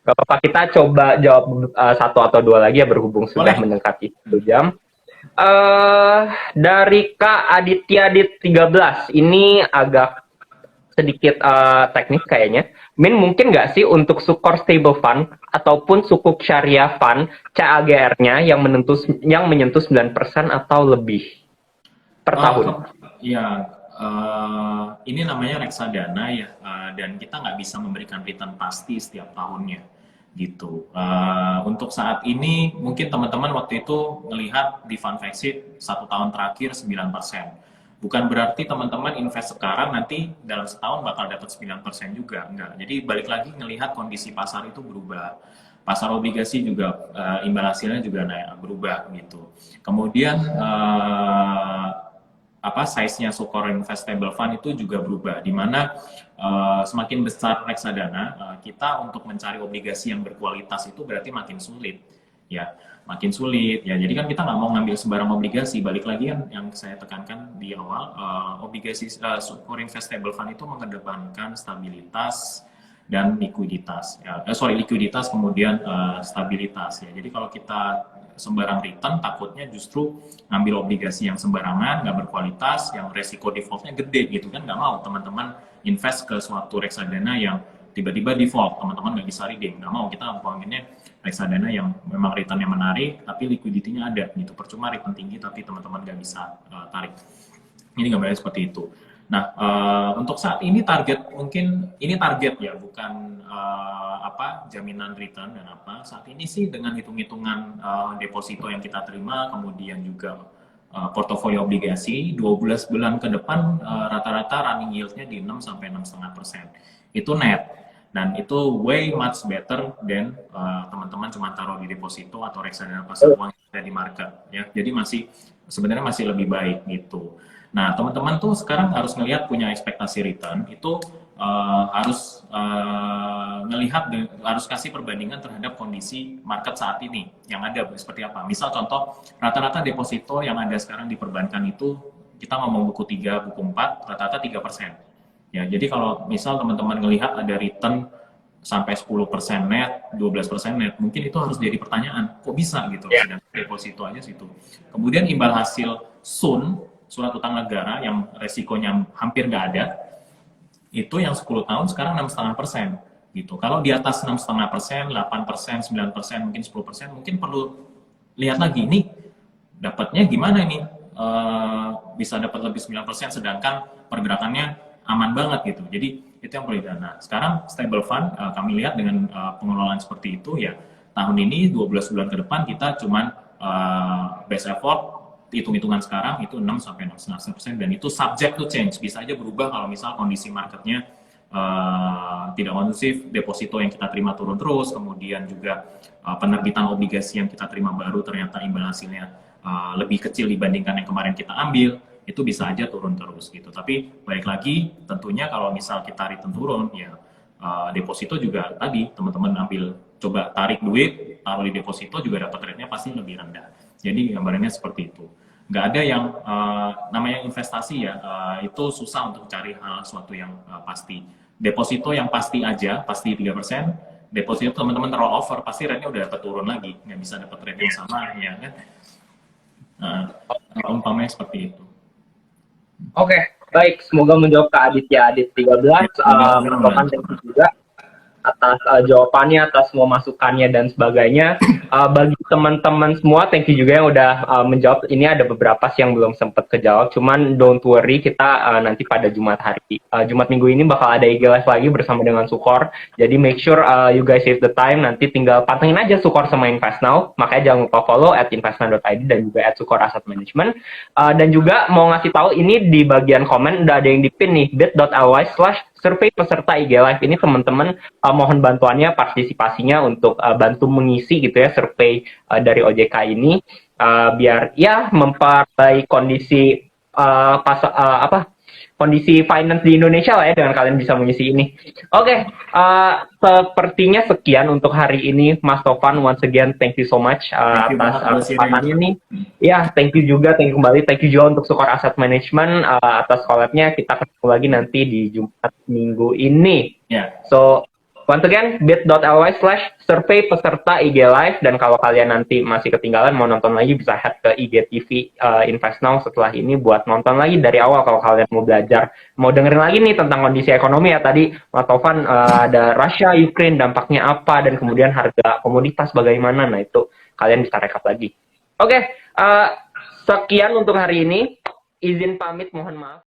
Gak apa-apa, kita coba jawab satu atau dua lagi ya berhubung sudah Boleh? mendekati 1 jam. Dari Kak Aditya Dit 13, ini agak sedikit teknis kayaknya. Min, mungkin nggak sih untuk Sukor Stable Fund ataupun Sukuk Syariah Fund CAGR-nya yang menyentuh 9% atau lebih per Oh, tahun? ya, ini namanya reksadana ya, dan kita nggak bisa memberikan return pasti setiap tahunnya, gitu. Untuk saat ini, mungkin teman-teman waktu itu melihat di Fund Factsheet 1 tahun terakhir 9%. Bukan berarti teman-teman invest sekarang nanti dalam setahun bakal dapat 9% juga, enggak. Jadi balik lagi ngelihat kondisi pasar itu berubah. Pasar obligasi juga imbal hasilnya juga naik berubah gitu. Kemudian size-nya Sukor Investable Fund itu juga berubah, di mana semakin besar reksadana, kita untuk mencari obligasi yang berkualitas itu berarti makin sulit, ya, makin sulit, ya. Jadi kan kita nggak mau ngambil sembarang obligasi. Balik lagi kan yang saya tekankan di awal, obligasi Sukor Investable Fund itu mengedepankan stabilitas dan likuiditas, ya. Likuiditas kemudian stabilitas, ya. Jadi kalau kita sembarang return, takutnya justru ngambil obligasi yang sembarangan, nggak berkualitas, yang resiko defaultnya gede gitu kan. Nggak mau teman-teman invest ke suatu reksadana yang tiba-tiba default, teman-teman nggak bisa redeem. Nggak mau, kita pengennya reksadana yang memang returnnya menarik, tapi liquidity-nya ada gitu. Percuma return tinggi, tapi teman-teman nggak bisa tarik. Ini gambarnya seperti itu. Nah, untuk saat ini target, mungkin ini target ya, bukan jaminan return dan apa. Saat ini sih dengan hitung-hitungan deposito yang kita terima, kemudian juga portofolio obligasi, 12 bulan ke depan rata-rata running yield-nya di 6 sampai 6,5%. Itu net. Dan itu way much better than teman-teman cuma taruh di deposito atau reksadana pasar uang yang ada di market, ya. Jadi sebenarnya masih lebih baik gitu. Nah, teman-teman tuh sekarang harus ngelihat punya ekspektasi return itu harus kasih perbandingan terhadap kondisi market saat ini yang ada seperti apa. Misal contoh, rata-rata deposito yang ada sekarang di perbankan itu, kita ngomong buku 3, buku 4, rata-rata 3%. Ya, jadi kalau misal teman-teman ngelihat ada return sampai 10% net, 12% net, mungkin itu harus jadi pertanyaan, kok bisa gitu, sedang deposito aja situ. Kemudian imbal hasil surat utang negara yang resikonya hampir nggak ada, itu yang 10 tahun sekarang 6,5% gitu. Kalau di atas 6,5%, 8%, 9%, mungkin 10%, mungkin perlu lihat lagi nih dapatnya gimana ini, bisa dapat lebih 9% sedangkan pergerakannya aman banget gitu. Jadi itu yang perlu dilihat. Nah, sekarang stable fund kami lihat dengan pengelolaan seperti itu ya, tahun ini 12 bulan ke depan kita cuman best effort, hitung-hitungan sekarang itu 6 sampai 6,5%, dan itu subject to change, bisa aja berubah kalau misal kondisi marketnya tidak kondusif, deposito yang kita terima turun terus, kemudian juga penerbitan obligasi yang kita terima baru ternyata imbal hasilnya lebih kecil dibandingkan yang kemarin kita ambil, itu bisa aja turun terus gitu. Tapi balik lagi, tentunya kalau misal kita return turun, ya deposito juga tadi teman-teman ambil, coba tarik duit, taruh di deposito juga dapat rate-nya pasti lebih rendah. Jadi gambarannya seperti itu. Nggak ada yang namanya investasi ya, itu susah untuk cari hal sesuatu yang pasti. Deposito yang pasti aja, pasti 3%. Deposito teman-teman roll over, pasti rate-nya udah dapat turun lagi. Nggak bisa dapat rate yang sama, ya kan? Umpamanya seperti itu. Oke, Baik, semoga menjawab ke Aditya Adit 13. Mas Topan, thank you juga atas jawabannya, atas semua masukannya dan sebagainya. Bagi teman-teman semua, thank you juga yang udah menjawab. Ini ada beberapa sih yang belum sempat kejawab, cuman don't worry, kita nanti pada Jumat minggu ini bakal ada IG Live lagi bersama dengan Sukor. Jadi make sure you guys save the time, nanti tinggal pantengin aja Sukor sama Invest Now. Makanya jangan lupa follow @investnow.id dan juga @Sukor Asset Management. Dan juga mau ngasih tahu ini di bagian komen udah ada yang dipin nih, bit.ly/survei peserta IG Live. Ini teman-teman mohon bantuannya, partisipasinya untuk bantu mengisi gitu ya survei dari OJK ini, biar ya memperbaiki kondisi kondisi finance di Indonesia lah ya, dengan kalian bisa mengisi ini. Oke, sepertinya sekian untuk hari ini, Mas Tovan. Once again, thank you so much atas kesempatannya nih. Ya, thank you juga, thank you kembali, thank you juga untuk Sukor Asset Management atas collab-nya. Kita ketemu lagi nanti di Jumat minggu ini. So, once again, bit.ly/survei peserta IG Live. Dan kalau kalian nanti masih ketinggalan mau nonton lagi, bisa head ke IGTV Invest Now setelah ini buat nonton lagi dari awal kalau kalian mau belajar. Mau dengerin lagi nih tentang kondisi ekonomi ya, tadi Mas Tovan ada Rusia, Ukraine, dampaknya apa, dan kemudian harga komoditas bagaimana. Nah itu kalian bisa rekap lagi. Oke, sekian untuk hari ini. Izin pamit, mohon maaf.